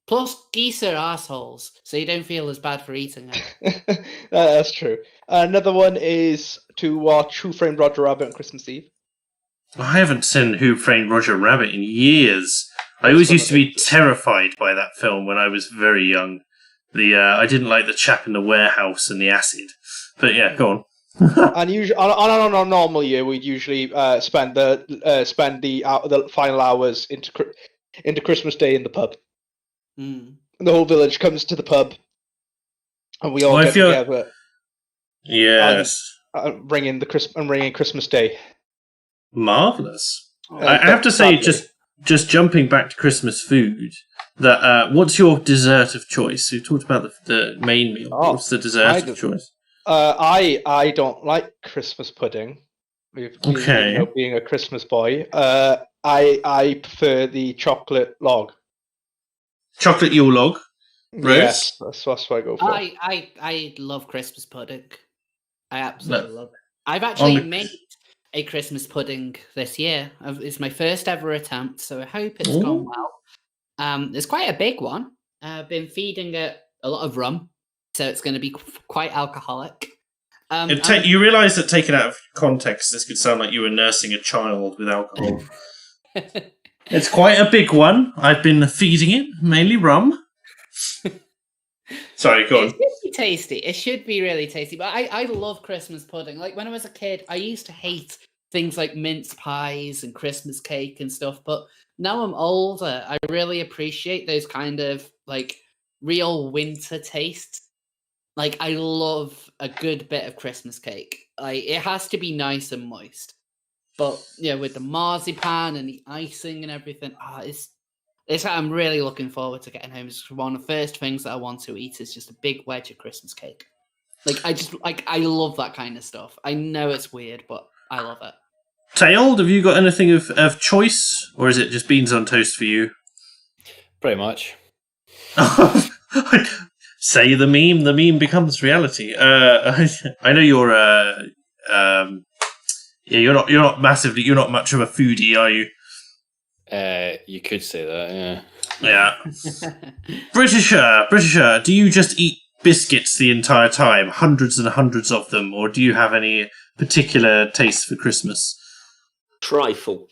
Plus, geese are assholes, so you don't feel as bad for eating it. That's true. Another one is to watch Who Framed Roger Rabbit on Christmas Eve. I haven't seen Who Framed Roger Rabbit in years. I always used to be terrified by that film when I was very young. I didn't like the chap in the warehouse and the acid. But yeah, go on. And usually, on a normal year, we'd usually spend the final hours into Christmas Day in the pub. And the whole village comes to the pub, and we all get together. Yes, and bring in Christmas Day. Marvelous. I have to say, just jumping back to Christmas food, that what's your dessert of choice? We talked about the main meal. What's the dessert of choice? I don't like Christmas pudding. Okay. Being a Christmas boy, I prefer the chocolate log. Chocolate Yule log. Rose? Yes, that's what I go for. I love Christmas pudding. I absolutely love it. I've actually made a Christmas pudding this year. It's my first ever attempt, so I hope it's gone well. It's quite a big one. I've been feeding it a lot of rum, so it's going to be quite alcoholic. You realise that taken out of context, this could sound like you were nursing a child with alcohol. It's quite a big one. I've been feeding it, mainly rum. Sorry, go on. It should be tasty. It should be really tasty. But I love Christmas pudding. Like, when I was a kid, I used to hate things like mince pies and Christmas cake and stuff. But now I'm older, I really appreciate those kind of, real winter tastes. Like, I love a good bit of Christmas cake. It has to be nice and moist. But with the marzipan and the icing and everything, I'm really looking forward to getting home. It's one of the first things that I want to eat is just a big wedge of Christmas cake. I love that kind of stuff. I know it's weird, but I love it. Tailed, have you got anything of choice, or is it just beans on toast for you? Pretty much. Say the meme becomes reality. I know you're you're not much of a foodie, are you? You could say that, yeah. Yeah. Britisher, do you just eat biscuits the entire time, hundreds and hundreds of them, or do you have any particular taste for Christmas? Trifle.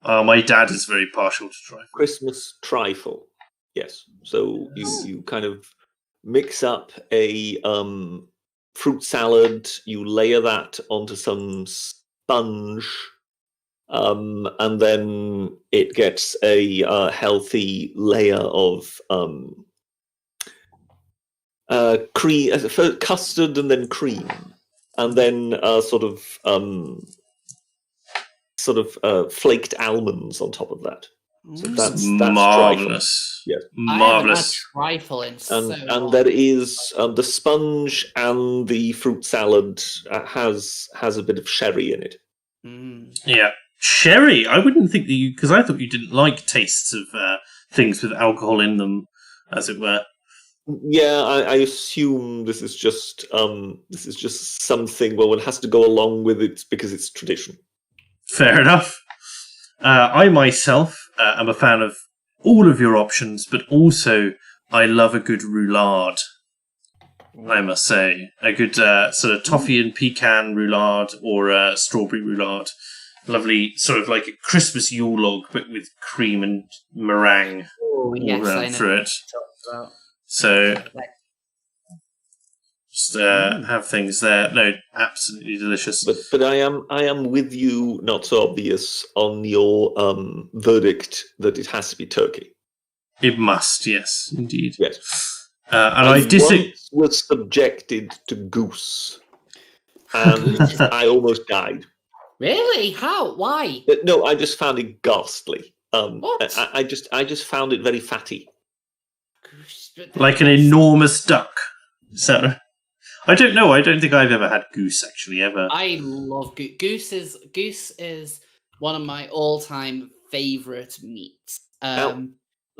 My dad is very partial to trifle. Christmas trifle. Yes. So you kind of mix up a fruit salad, you layer that onto some sponge, and then it gets a healthy layer of cream, custard, and then cream, and then flaked almonds on top of that. So that's marvelous. Yes, marvelous. Trifle in and there is the sponge, and the fruit salad has a bit of sherry in it. Yeah, sherry. I wouldn't think that because I thought you didn't like tastes of things with alcohol in them, as it were. Yeah, I assume this is just something. Well, one has to go along with it because it's tradition. Fair enough. I myself am a fan of all of your options, but also I love a good roulade. I must say, a good sort of toffee and pecan roulade or strawberry roulade. Lovely, sort of like a Christmas Yule log, but with cream and meringue all around through it. So, just have things there. No, absolutely delicious. But I am with you, not so obvious, on your verdict that it has to be turkey. It must, yes, indeed. Yes. And I once was subjected to goose, and I almost died. Really? How? Why? No, I just found it ghastly. What? I just found it very fatty. Like an enormous duck. So, I don't know. I don't think I've ever had goose, actually, ever. I love goose. Goose is one of my all-time favourite meats.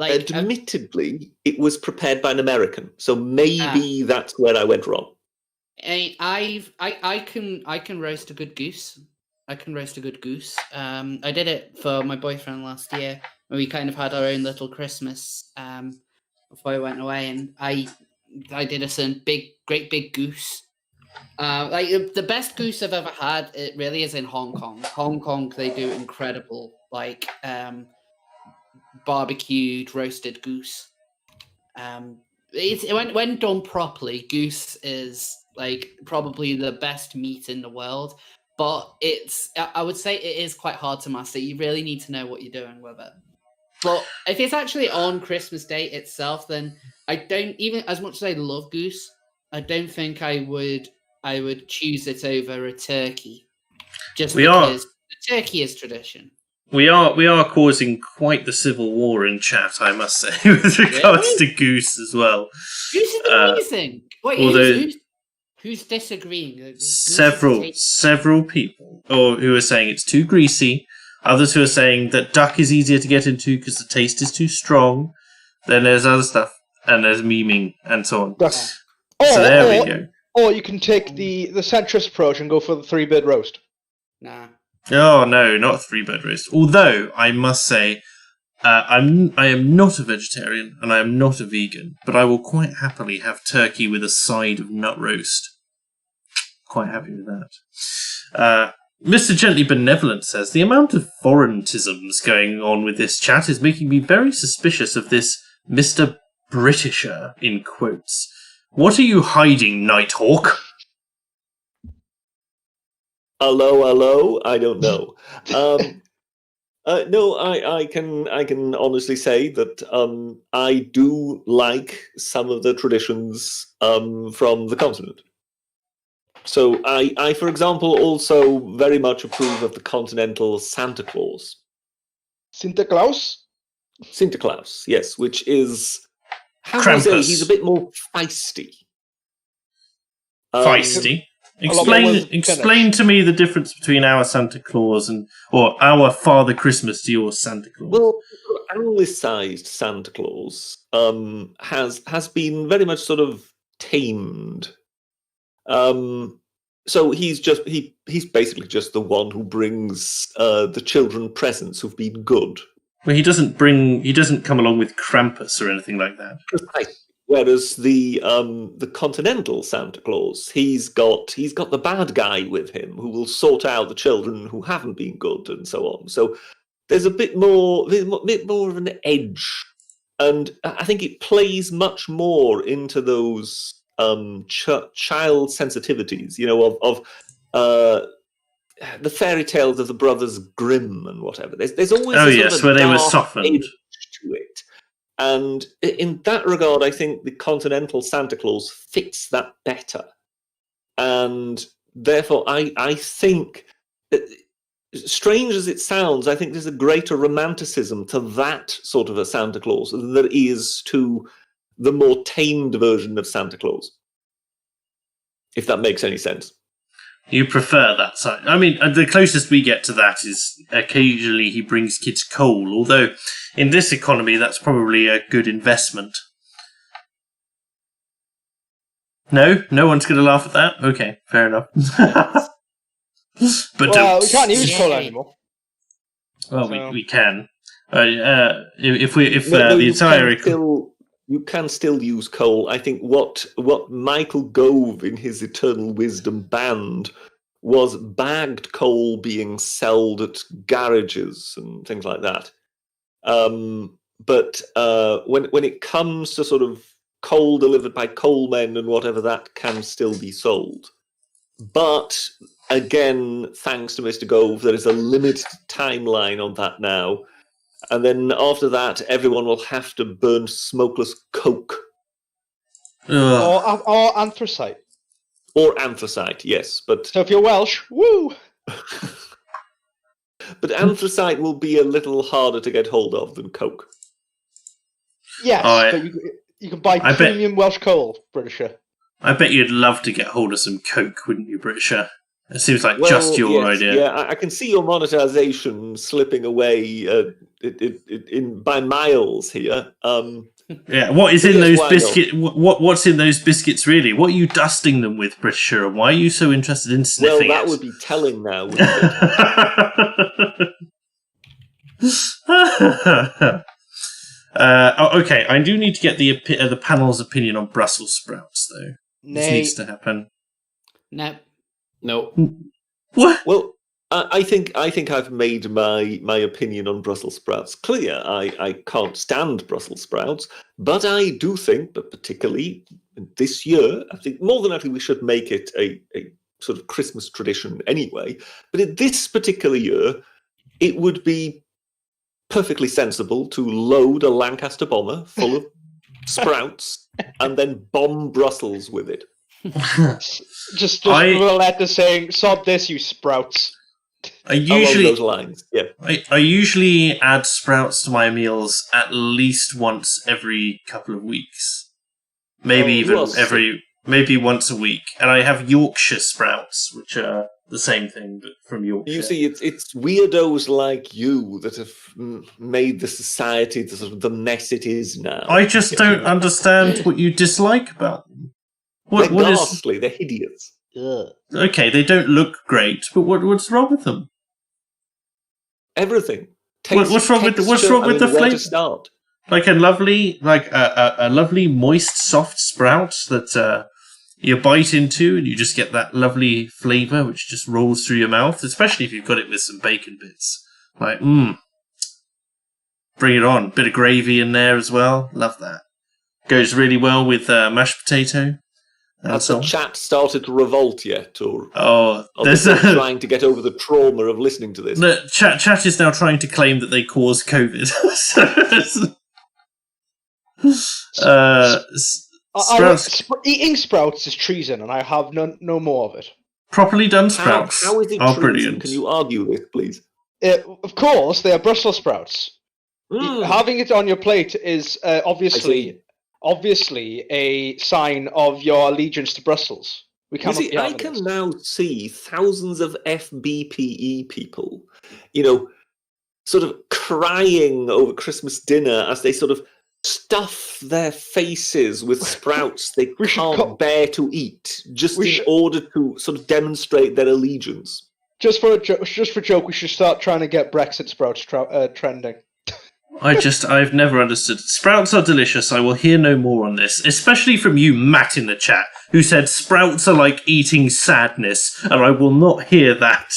Admittedly, it was prepared by an American, so maybe that's where I went wrong. I can roast a good goose. I did it for my boyfriend last year, when we kind of had our own little Christmas before I went away, and I did a great big goose. Like the best goose I've ever had, it really is in Hong Kong. Hong Kong, they do incredible, like barbecued roasted goose. When done properly, goose is like probably the best meat in the world. But I would say it is quite hard to master. You really need to know what you're doing with it. But if it's actually on Christmas Day itself, then I don't, even as much as I love goose, I don't think I would choose it over a turkey. Just because the turkey is tradition. We are causing quite the civil war in chat, I must say, with regards to goose as well. Goose is amazing. Wait, who's disagreeing? Several people, or who are saying it's too greasy. Others who are saying that duck is easier to get into because the taste is too strong. Then there's other stuff, and there's memeing and so on. So there we go. Or you can take the centrist approach and go for the 3-bird roast. Nah. Oh no, not 3-bird roast. Although I must say, I am not a vegetarian and I am not a vegan, but I will quite happily have turkey with a side of nut roast. Quite happy with that. Mr. Gently Benevolent says, the amount of foreign-tisms going on with this chat is making me very suspicious of this Mr. Britisher, in quotes. What are you hiding, Nighthawk? Hello, I don't know. No, I can honestly say that I do like some of the traditions from the continent. So I, for example, also very much approve of the continental Santa Claus. Santa Claus? Santa Claus, yes, which is, how do I say, he's a bit more feisty. Feisty? Explain to me the difference between our Santa Claus or our Father Christmas to your Santa Claus. Well, Anglicized Santa Claus has been very much sort of tamed. So he's basically just the one who brings the children presents who've been good. Well, he doesn't come along with Krampus or anything like that. Precisely. Whereas the continental Santa Claus, he's got the bad guy with him who will sort out the children who haven't been good and so on. So there's a bit more of an edge, and I think it plays much more into those child sensitivities, of the fairy tales of the Brothers Grimm and whatever. There's always where they were softened to it. And in that regard, I think the continental Santa Claus fits that better. And therefore, I think, strange as it sounds, I think there's a greater romanticism to that sort of a Santa Claus than there is to the more tamed version of Santa Claus. If that makes any sense. You prefer that side? I mean, the closest we get to that is occasionally he brings kids coal, although in this economy that's probably a good investment. No? No one's going to laugh at that? Okay, fair enough. But we can't use coal anymore. Well, So- we can. The entire... You can still use coal. I think what Michael Gove in his Eternal Wisdom banned was bagged coal being sold at garages and things like that. But when it comes to sort of coal delivered by coalmen and whatever, that can still be sold. But again, thanks to Mr. Gove, there is a limited timeline on that now. And then after that, everyone will have to burn smokeless coke. Or anthracite. Or anthracite, yes. But So if you're Welsh, woo! but anthracite will be a little harder to get hold of than coke. Yes, but you can buy premium Welsh coal, Britisher. I bet you'd love to get hold of some coke, wouldn't you, Britisher? It seems like just your idea. Yeah, I can see your monetization slipping away by miles here. Yeah, what is in those why biscuits? What's in those biscuits, really? What are you dusting them with, Britisher? Why are you so interested in sniffing Well, that it? would be telling now, wouldn't it? Okay, I do need to get the panel's opinion on Brussels sprouts, though. This needs to happen. No. What? Well, I think I've made my opinion on Brussels sprouts clear. I can't stand Brussels sprouts, but I do think that particularly this year, I think more than likely we should make it a sort of Christmas tradition anyway. But in this particular year, it would be perfectly sensible to load a Lancaster bomber full of sprouts and then bomb Brussels with it. Just with a letter saying, "Sod this, you sprouts." Along those lines, yeah. I usually add sprouts to my meals at least once every couple of weeks, maybe maybe once a week. And I have Yorkshire sprouts, which are the same thing but from Yorkshire. You see, it's weirdos like you that have made the society the mess it is now. I just don't understand what you dislike about them. They're ghastly. They're hideous. Ugh. Okay, they don't look great, but what's wrong with them? Everything. What's wrong with the where flavour? to start? Like a lovely, a lovely moist, soft sprout that you bite into, and you just get that lovely flavour which just rolls through your mouth. Especially if you've got it with some bacon bits. Like, bring it on. Bit of gravy in there as well. Love that. Goes really well with mashed potato. Has the chat started to revolt yet, or there's trying to get over the trauma of listening to this? The chat is now trying to claim that they caused COVID. Eating sprouts is treason, and I have no more of it. Properly done sprouts how is it are treason? brilliant. Can you argue this, please? Of course, they are Brussels sprouts. Having it on your plate is obviously a sign of your allegiance to Brussels. I can now see thousands of FBPE people, sort of crying over Christmas dinner as they sort of stuff their faces with sprouts they can't bear to eat, just in order to sort of demonstrate their allegiance. Just for joke, we should start trying to get Brexit sprouts trending. I've never understood. Sprouts are delicious. I will hear no more on this, especially from you, Matt, in the chat, who said sprouts are like eating sadness, and I will not hear that.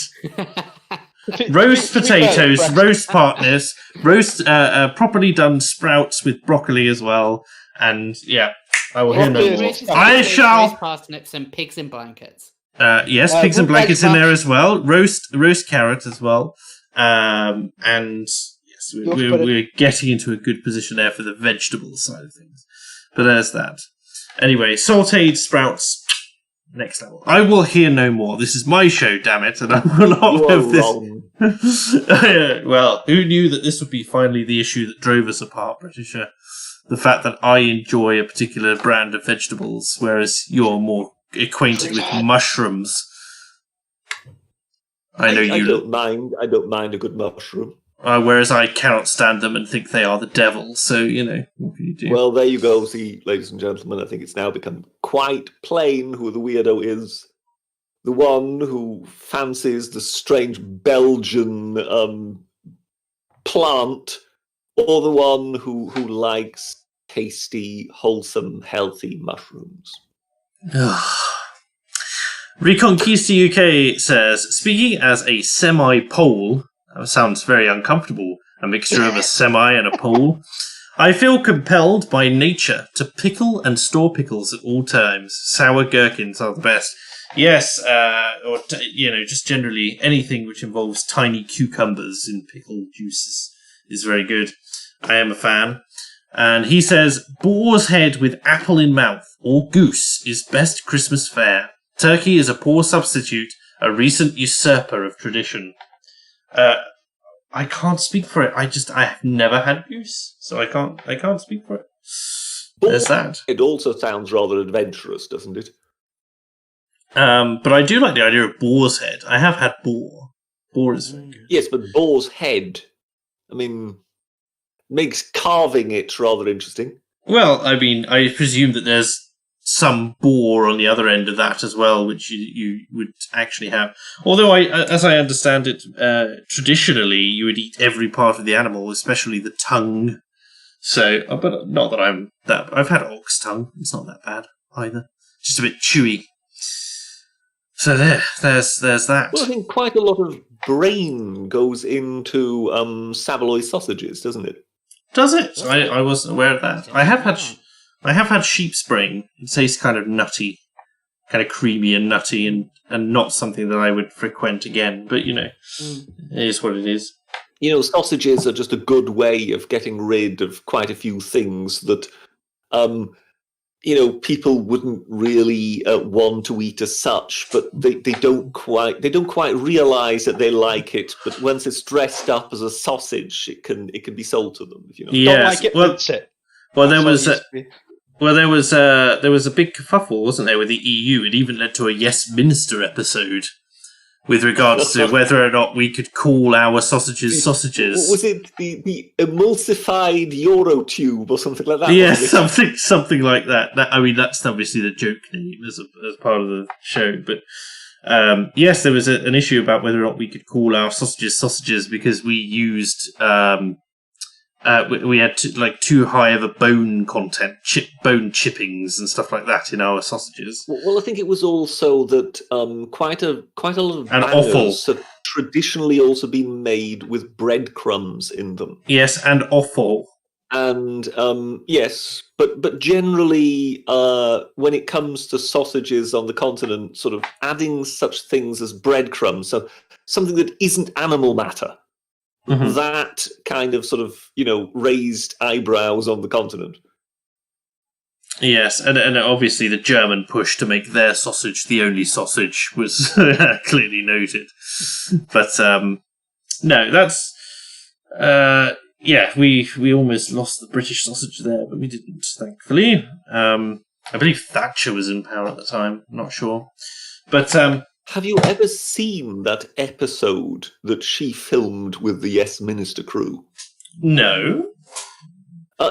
Roast potatoes, roast partners, roast properly done sprouts with broccoli as well, and yeah, I will hear no more. I shall. Roast parsnips and pigs in blankets. Yes, pigs and blankets in there as well. Roast carrot as well, and. Yes, we're getting into a good position there for the vegetable side of things. But there's that. Anyway, sautéed sprouts, next level. I will hear no more. This is my show, damn it, and I will not have this. Well, who knew that this would be finally the issue that drove us apart, Britisher? The fact that I enjoy a particular brand of vegetables, whereas you're more acquainted with mushrooms. I don't mind a good mushroom. Whereas I cannot stand them and think they are the devil. So, what can you do? Well, there you go. See, ladies and gentlemen, I think it's now become quite plain who the weirdo is. The one who fancies the strange Belgian plant, or the one who likes tasty, wholesome, healthy mushrooms. Reconquista UK says, speaking as a semi-Pole, that sounds very uncomfortable, a mixture of a semi and a pole, I feel compelled by nature to pickle and store pickles at all times. Sour gherkins are the best. Yes, just generally anything which involves tiny cucumbers in pickle juices is very good. I am a fan. And he says, boar's head with apple in mouth or goose is best Christmas fare. Turkey is a poor substitute, a recent usurper of tradition. I can't speak for it. I have never had goose, so I can't speak for it. There's that. It also sounds rather adventurous, doesn't it? But I do like the idea of boar's head. I have had boar. Boar is very good. Yes, but boar's head, makes carving it rather interesting. Well, I presume that there's some boar on the other end of that as well, which you would actually have. Although, as I understand it, traditionally you would eat every part of the animal, especially the tongue. So, but not that I've had ox tongue. It's not that bad either. Just a bit chewy. So there's that. Well, I think quite a lot of brain goes into Savoy sausages, doesn't it? Does it? I wasn't aware of that. I have had sheep's brain. It tastes kind of nutty, kind of creamy and nutty, and not something that I would frequent again. But it is what it is. Sausages are just a good way of getting rid of quite a few things that, people wouldn't really want to eat as such, but they don't quite realize that they like it. But once it's dressed up as a sausage, it can be sold to them. If you know. Yes. Don't like it, rinse it. Well, there was a big kerfuffle, wasn't there, with the EU? It even led to a Yes Minister episode with regards to whether or not we could call our sausages sausages. Was it the emulsified Eurotube or something like that? Yeah, something like that. That's obviously the joke name as part of the show. But yes, there was an issue about whether or not we could call our sausages because we used we had too high of a bone content, bone chippings and stuff like that in our sausages. Well, I think it was also that quite a lot of banners have traditionally also been made with breadcrumbs in them. Yes, and offal. And yes, but generally, when it comes to sausages on the continent, sort of adding such things as breadcrumbs, so something that isn't animal matter. Mm-hmm. That kind of sort of, raised eyebrows on the continent. Yes, and obviously the German push to make their sausage the only sausage was clearly noted. But no, that's we almost lost the British sausage there, but we didn't, thankfully. I believe Thatcher was in power at the time. I'm not sure, but. Have you ever seen that episode that she filmed with the Yes Minister crew? No.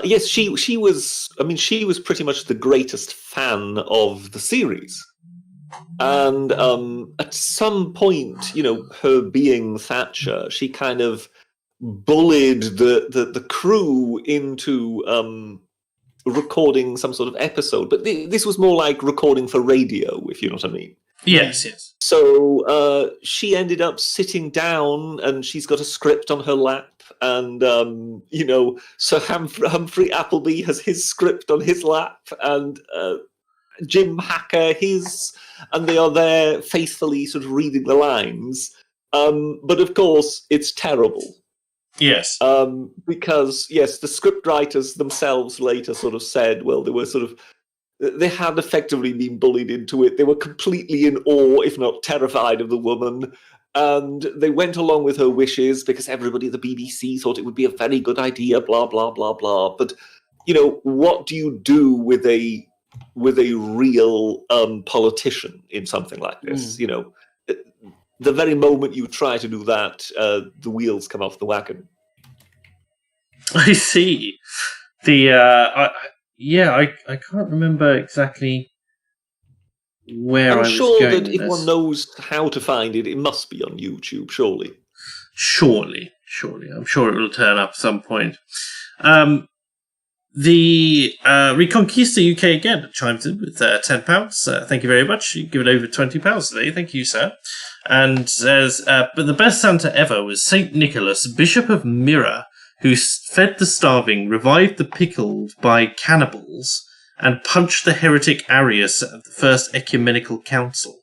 Yes, she was. She was pretty much the greatest fan of the series, and at some point, her being Thatcher, she kind of bullied the crew into recording some sort of episode. But this was more like recording for radio, if you know what I mean. Yes. So she ended up sitting down, and she's got a script on her lap, and Sir Humphrey Appleby has his script on his lap, and Jim Hacker his, and they are there faithfully sort of reading the lines. But of course, it's terrible. Yes. Because, yes, the scriptwriters themselves later sort of said, well, they had effectively been bullied into it. They were completely in awe, if not terrified, of the woman. And they went along with her wishes because everybody at the BBC thought it would be a very good idea, blah, blah, blah, blah. But, what do you do with a real politician in something like this? The very moment you try to do that, the wheels come off the wagon. I see. I can't remember exactly where I I'm was sure going that with if this. one knows how to find it, it must be on YouTube, surely. Surely. I'm sure it will turn up at some point. The Reconquista UK again chimes in with £10. Thank you very much. You've given over £20 today. Thank you, sir. And says, but the best Santa ever was St. Nicholas, Bishop of Myra, who fed the starving, revived the pickled by cannibals, and punched the heretic Arius at the First Ecumenical Council.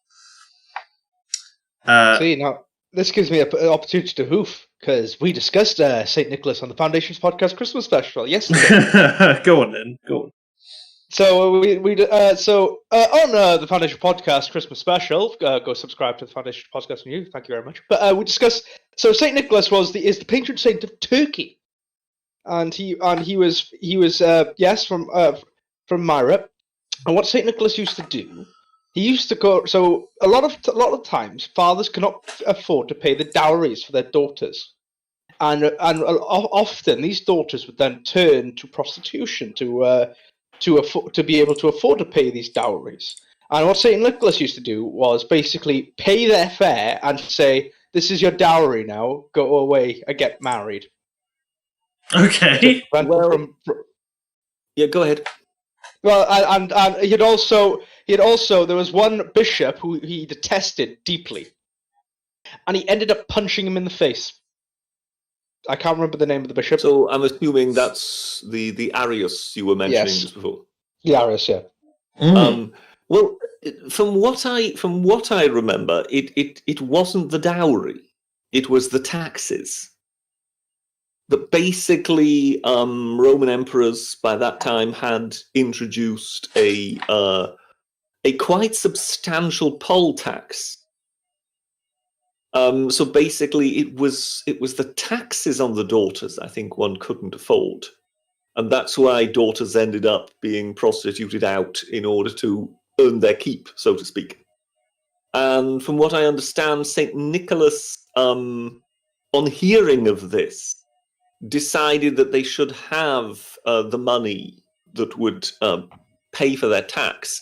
See, now, this gives me an opportunity to hoof, because we discussed St. Nicholas on the Foundation's podcast Christmas special yesterday. Go on, then. Go on. So on the Foundation podcast Christmas special, go subscribe to the Foundation podcast on YouTube. Thank you very much. But we discussed. So St. Nicholas is the patron saint of Turkey, and he was from Myra. And what St. Nicholas used to do, he used to go. So a lot of times, fathers cannot afford to pay the dowries for their daughters, and often these daughters would then turn to prostitution to be able to afford to pay these dowries. And what St. Nicholas used to do was basically pay their fare and say, "This is your dowry now. Go away and get married." Okay. Yeah, go ahead. Well, and he'd also there was one bishop who he detested deeply, and he ended up punching him in the face. I can't remember the name of the bishop. So I'm assuming that's the Arius you were mentioning just before. The Arius, yeah. Well, from what I remember, it wasn't the dowry; it was the taxes. That basically Roman emperors by that time had introduced a quite substantial poll tax. So basically, it was the taxes on the daughters I think one couldn't afford, and that's why daughters ended up being prostituted out in order to earn their keep, so to speak. And from what I understand, Saint Nicholas, on hearing of this, decided that they should have the money that would pay for their tax,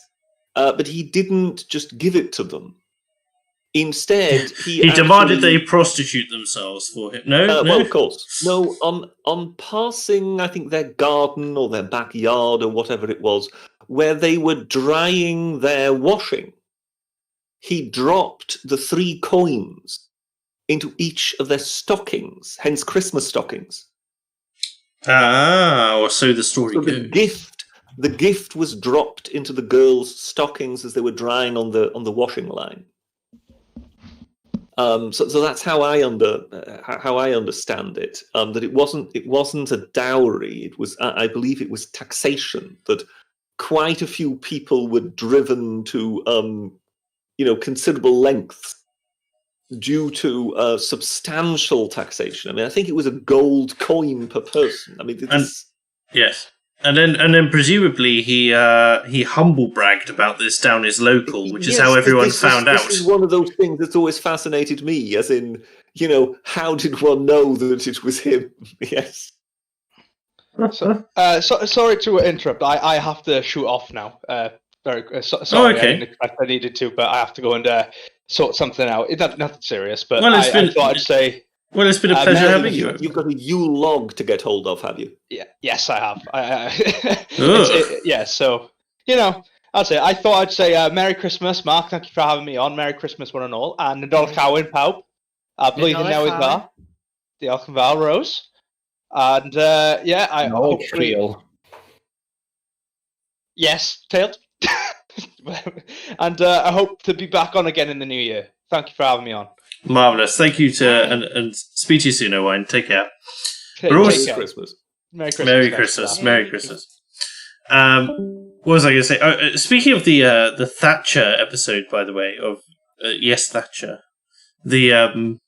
but he didn't just give it to them. Instead, he demanded they prostitute themselves for him. No. Well, of course. No, on passing, I think, their garden or their backyard or whatever it was, where they were drying their washing, he dropped the 3 coins into each of their stockings, hence Christmas stockings. Or so the story goes. The gift was dropped into the girls' stockings as they were drying on the washing line. So that's how I understand it. That it wasn't a dowry. It was, I believe, it was taxation. That quite a few people were driven to considerable lengths due to substantial taxation. I mean, I think it was a gold coin per person. I mean, yes. And then presumably he humble bragged about this down his local, which is how everyone found out. This is one of those things that's always fascinated me, as in, how did one know that it was him? Yes. So, sorry to interrupt. I have to shoot off now. Sorry, okay. I didn't expect I needed to, but I have to go and sort something out. It's nothing serious, but I thought I'd say... Well, it's been a pleasure having you. You've got a Yule log to get hold of, have you? Yeah. Yes, I have. So, I'd say, I thought I'd say Merry Christmas, Mark. Thank you for having me on. Merry Christmas, one and all. And Nadolig Cowan, Pawb. Blwyddyn newydd dda. Diolch yn fawr, Rose. And, I hopefully... Trail. Yes, tailed. And I hope to be back on again in the new year. Thank you for having me on. Marvellous. Thank you and speak to you soon, Owain. Take care. Merry Christmas. Merry Christmas. Merry Christmas. What was I going to say? Speaking of the Thatcher episode, by the way, of Yes, Thatcher. I'm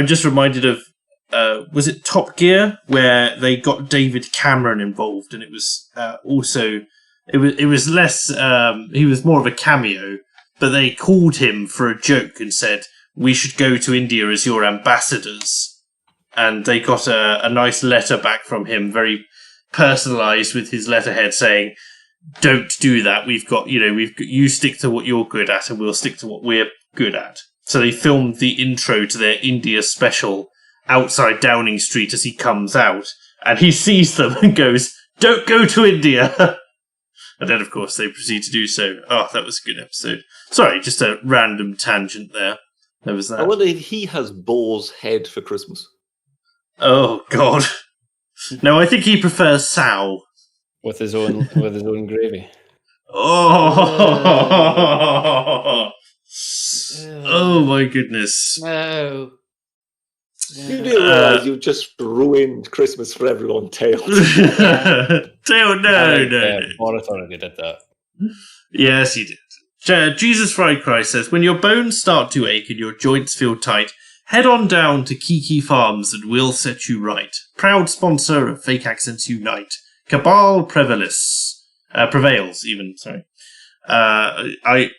just reminded of was it Top Gear, where they got David Cameron involved, and it was also it was less he was more of a cameo, but they called him for a joke and said we should go to India as your ambassadors, and they got a nice letter back from him, very personalised with his letterhead saying, "Don't do that. We've got you stick to what you're good at, and we'll stick to what we're good at." So they filmed the intro to their India special outside Downing Street as he comes out, and he sees them and goes, "Don't go to India." And then, of course, they proceed to do so. Oh, that was a good episode. Sorry, just a random tangent there. There was that. I wonder if he has boar's head for Christmas. Oh, God. No, I think he prefers sow. With his own gravy. Oh! Oh, my goodness. No. You do realise you've just ruined Christmas for everyone, Tail. Tail, no. Boris already did that. Yes, he did. Jesus Fried Christ says, when your bones start to ache and your joints feel tight, head on down to Kiki Farms and we'll set you right. Proud sponsor of Fake Accents Unite. Cabal prevails, even, sorry. I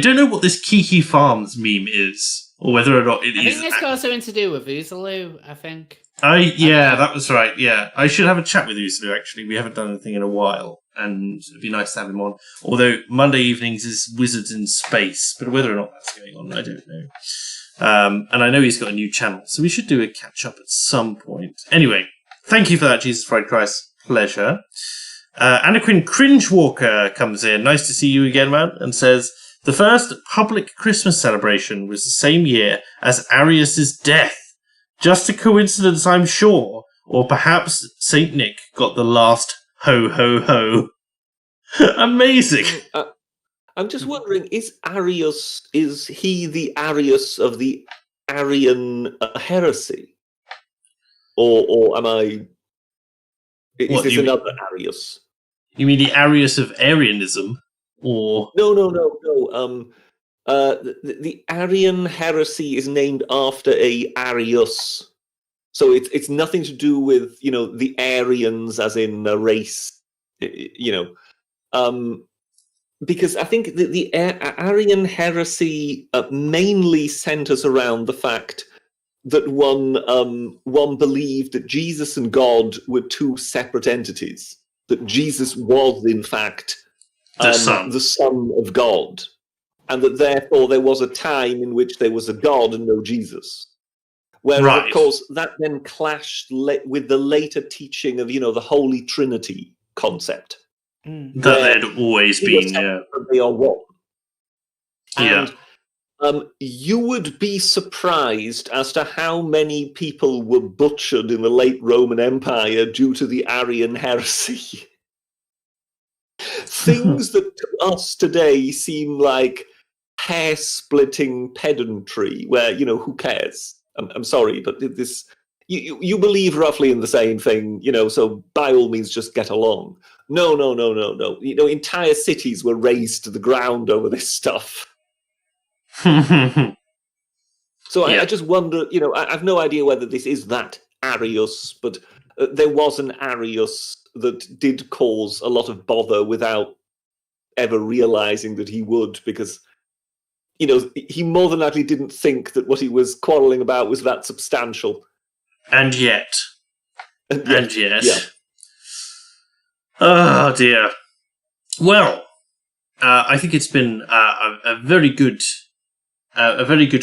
don't know what this Kiki Farms meme is, or whether or not it is. I think it's got something to do with Oozaloo, I think. That was right, yeah. I should have a chat with Oozaloo, actually. We haven't done anything in a while, and it'd be nice to have him on. Although Monday evenings is Wizards in Space, but whether or not that's going on, I don't know. And I know he's got a new channel, so we should do a catch-up at some point. Anyway, thank you for that, Jesus Fried Christ. Pleasure. Anaquin Cringewalker comes in. Nice to see you again, man, and says, the first public Christmas celebration was the same year as Arius's death. Just a coincidence, I'm sure. Or perhaps St. Nick got the last ho ho ho. Amazing. I'm just wondering, is he the Arius of the Arian heresy? Or am I... Is this another Arius? You mean the Arius of Arianism? Or No. The Arian heresy is named after a Arius, so it's nothing to do with the Aryans as in a race, because I think the Arian heresy mainly centers around the fact that one believed that Jesus and God were two separate entities, that Jesus was in fact the Son of God, and that therefore there was a time in which there was a God and no Jesus. Whereas, of course, that then clashed with the later teaching of, the Holy Trinity concept. That there had always been, yeah. They are one. Yeah. And you would be surprised as to how many people were butchered in the late Roman Empire due to the Arian heresy. Things that to us today seem like hair-splitting pedantry, where, who cares? I'm sorry, but this you believe roughly in the same thing, so by all means just get along. No. Entire cities were razed to the ground over this stuff. So I just wonder, I have no idea whether this is that Arius, but there was an Arius that did cause a lot of bother without ever realizing that he would, because he more than likely didn't think that what he was quarreling about was that substantial. And yet. Yeah. Oh dear. Well, I think it's been a very good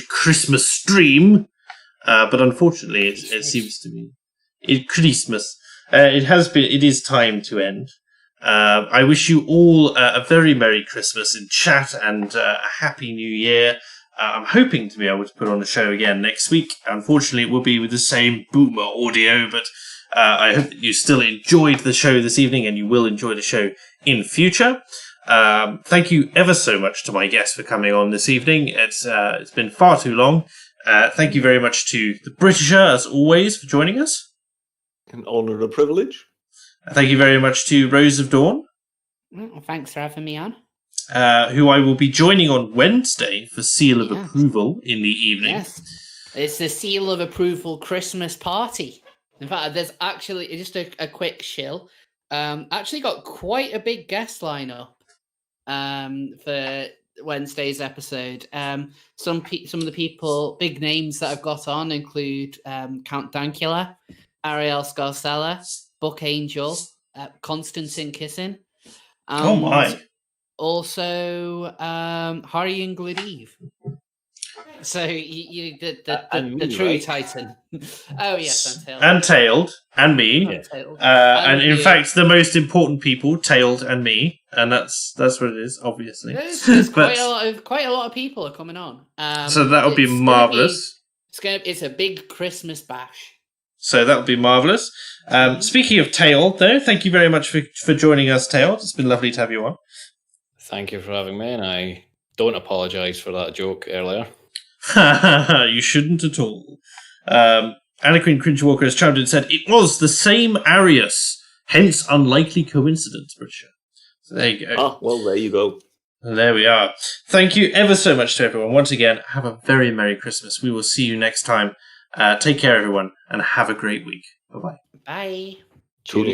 Christmas stream, but unfortunately, it seems to be Christmas. It is time to end. I wish you all a very Merry Christmas in chat and a Happy New Year. I'm hoping to be able to put on a show again next week. Unfortunately, it will be with the same boomer audio, but I hope that you still enjoyed the show this evening and you will enjoy the show in future. Thank you ever so much to my guests for coming on this evening. It's been far too long. Thank you very much to the Britisher, as always, for joining us. An honour and a privilege. Thank you very much to Rose of Dawn. Thanks for having me on. Who I will be joining on Wednesday for Seal of Approval in the evening. Yes. It's the Seal of Approval Christmas party. In fact, there's actually just a quick shill. Actually got quite a big guest lineup for Wednesday's episode. Some of the people, big names that I've got on include Count Dankula, Ariel Scarcella, Buck Angel, Konstantin Kissin. Oh my! Also, Harry and Gladiv. So you the true Titan. Oh yes, Untailed and me, and in fact, the most important people, Tailed and me, and that's what it is, obviously. There's quite a lot of people are coming on. So that would be marvelous. It's a big Christmas bash. So that would be marvellous. Speaking of Tailed, though, thank you very much for joining us, Tailed. It's been lovely to have you on. Thank you for having me, and I don't apologise for that joke earlier. You shouldn't at all. Anna Queen Cringe-Walker has chimed in and said, it was the same Arius, hence unlikely coincidence, Britisher. So there you go. Ah, well, there you go. There we are. Thank you ever so much to everyone. Once again, have a very Merry Christmas. We will see you next time. Take care, everyone, and have a great week. Bye-bye. Bye. Tune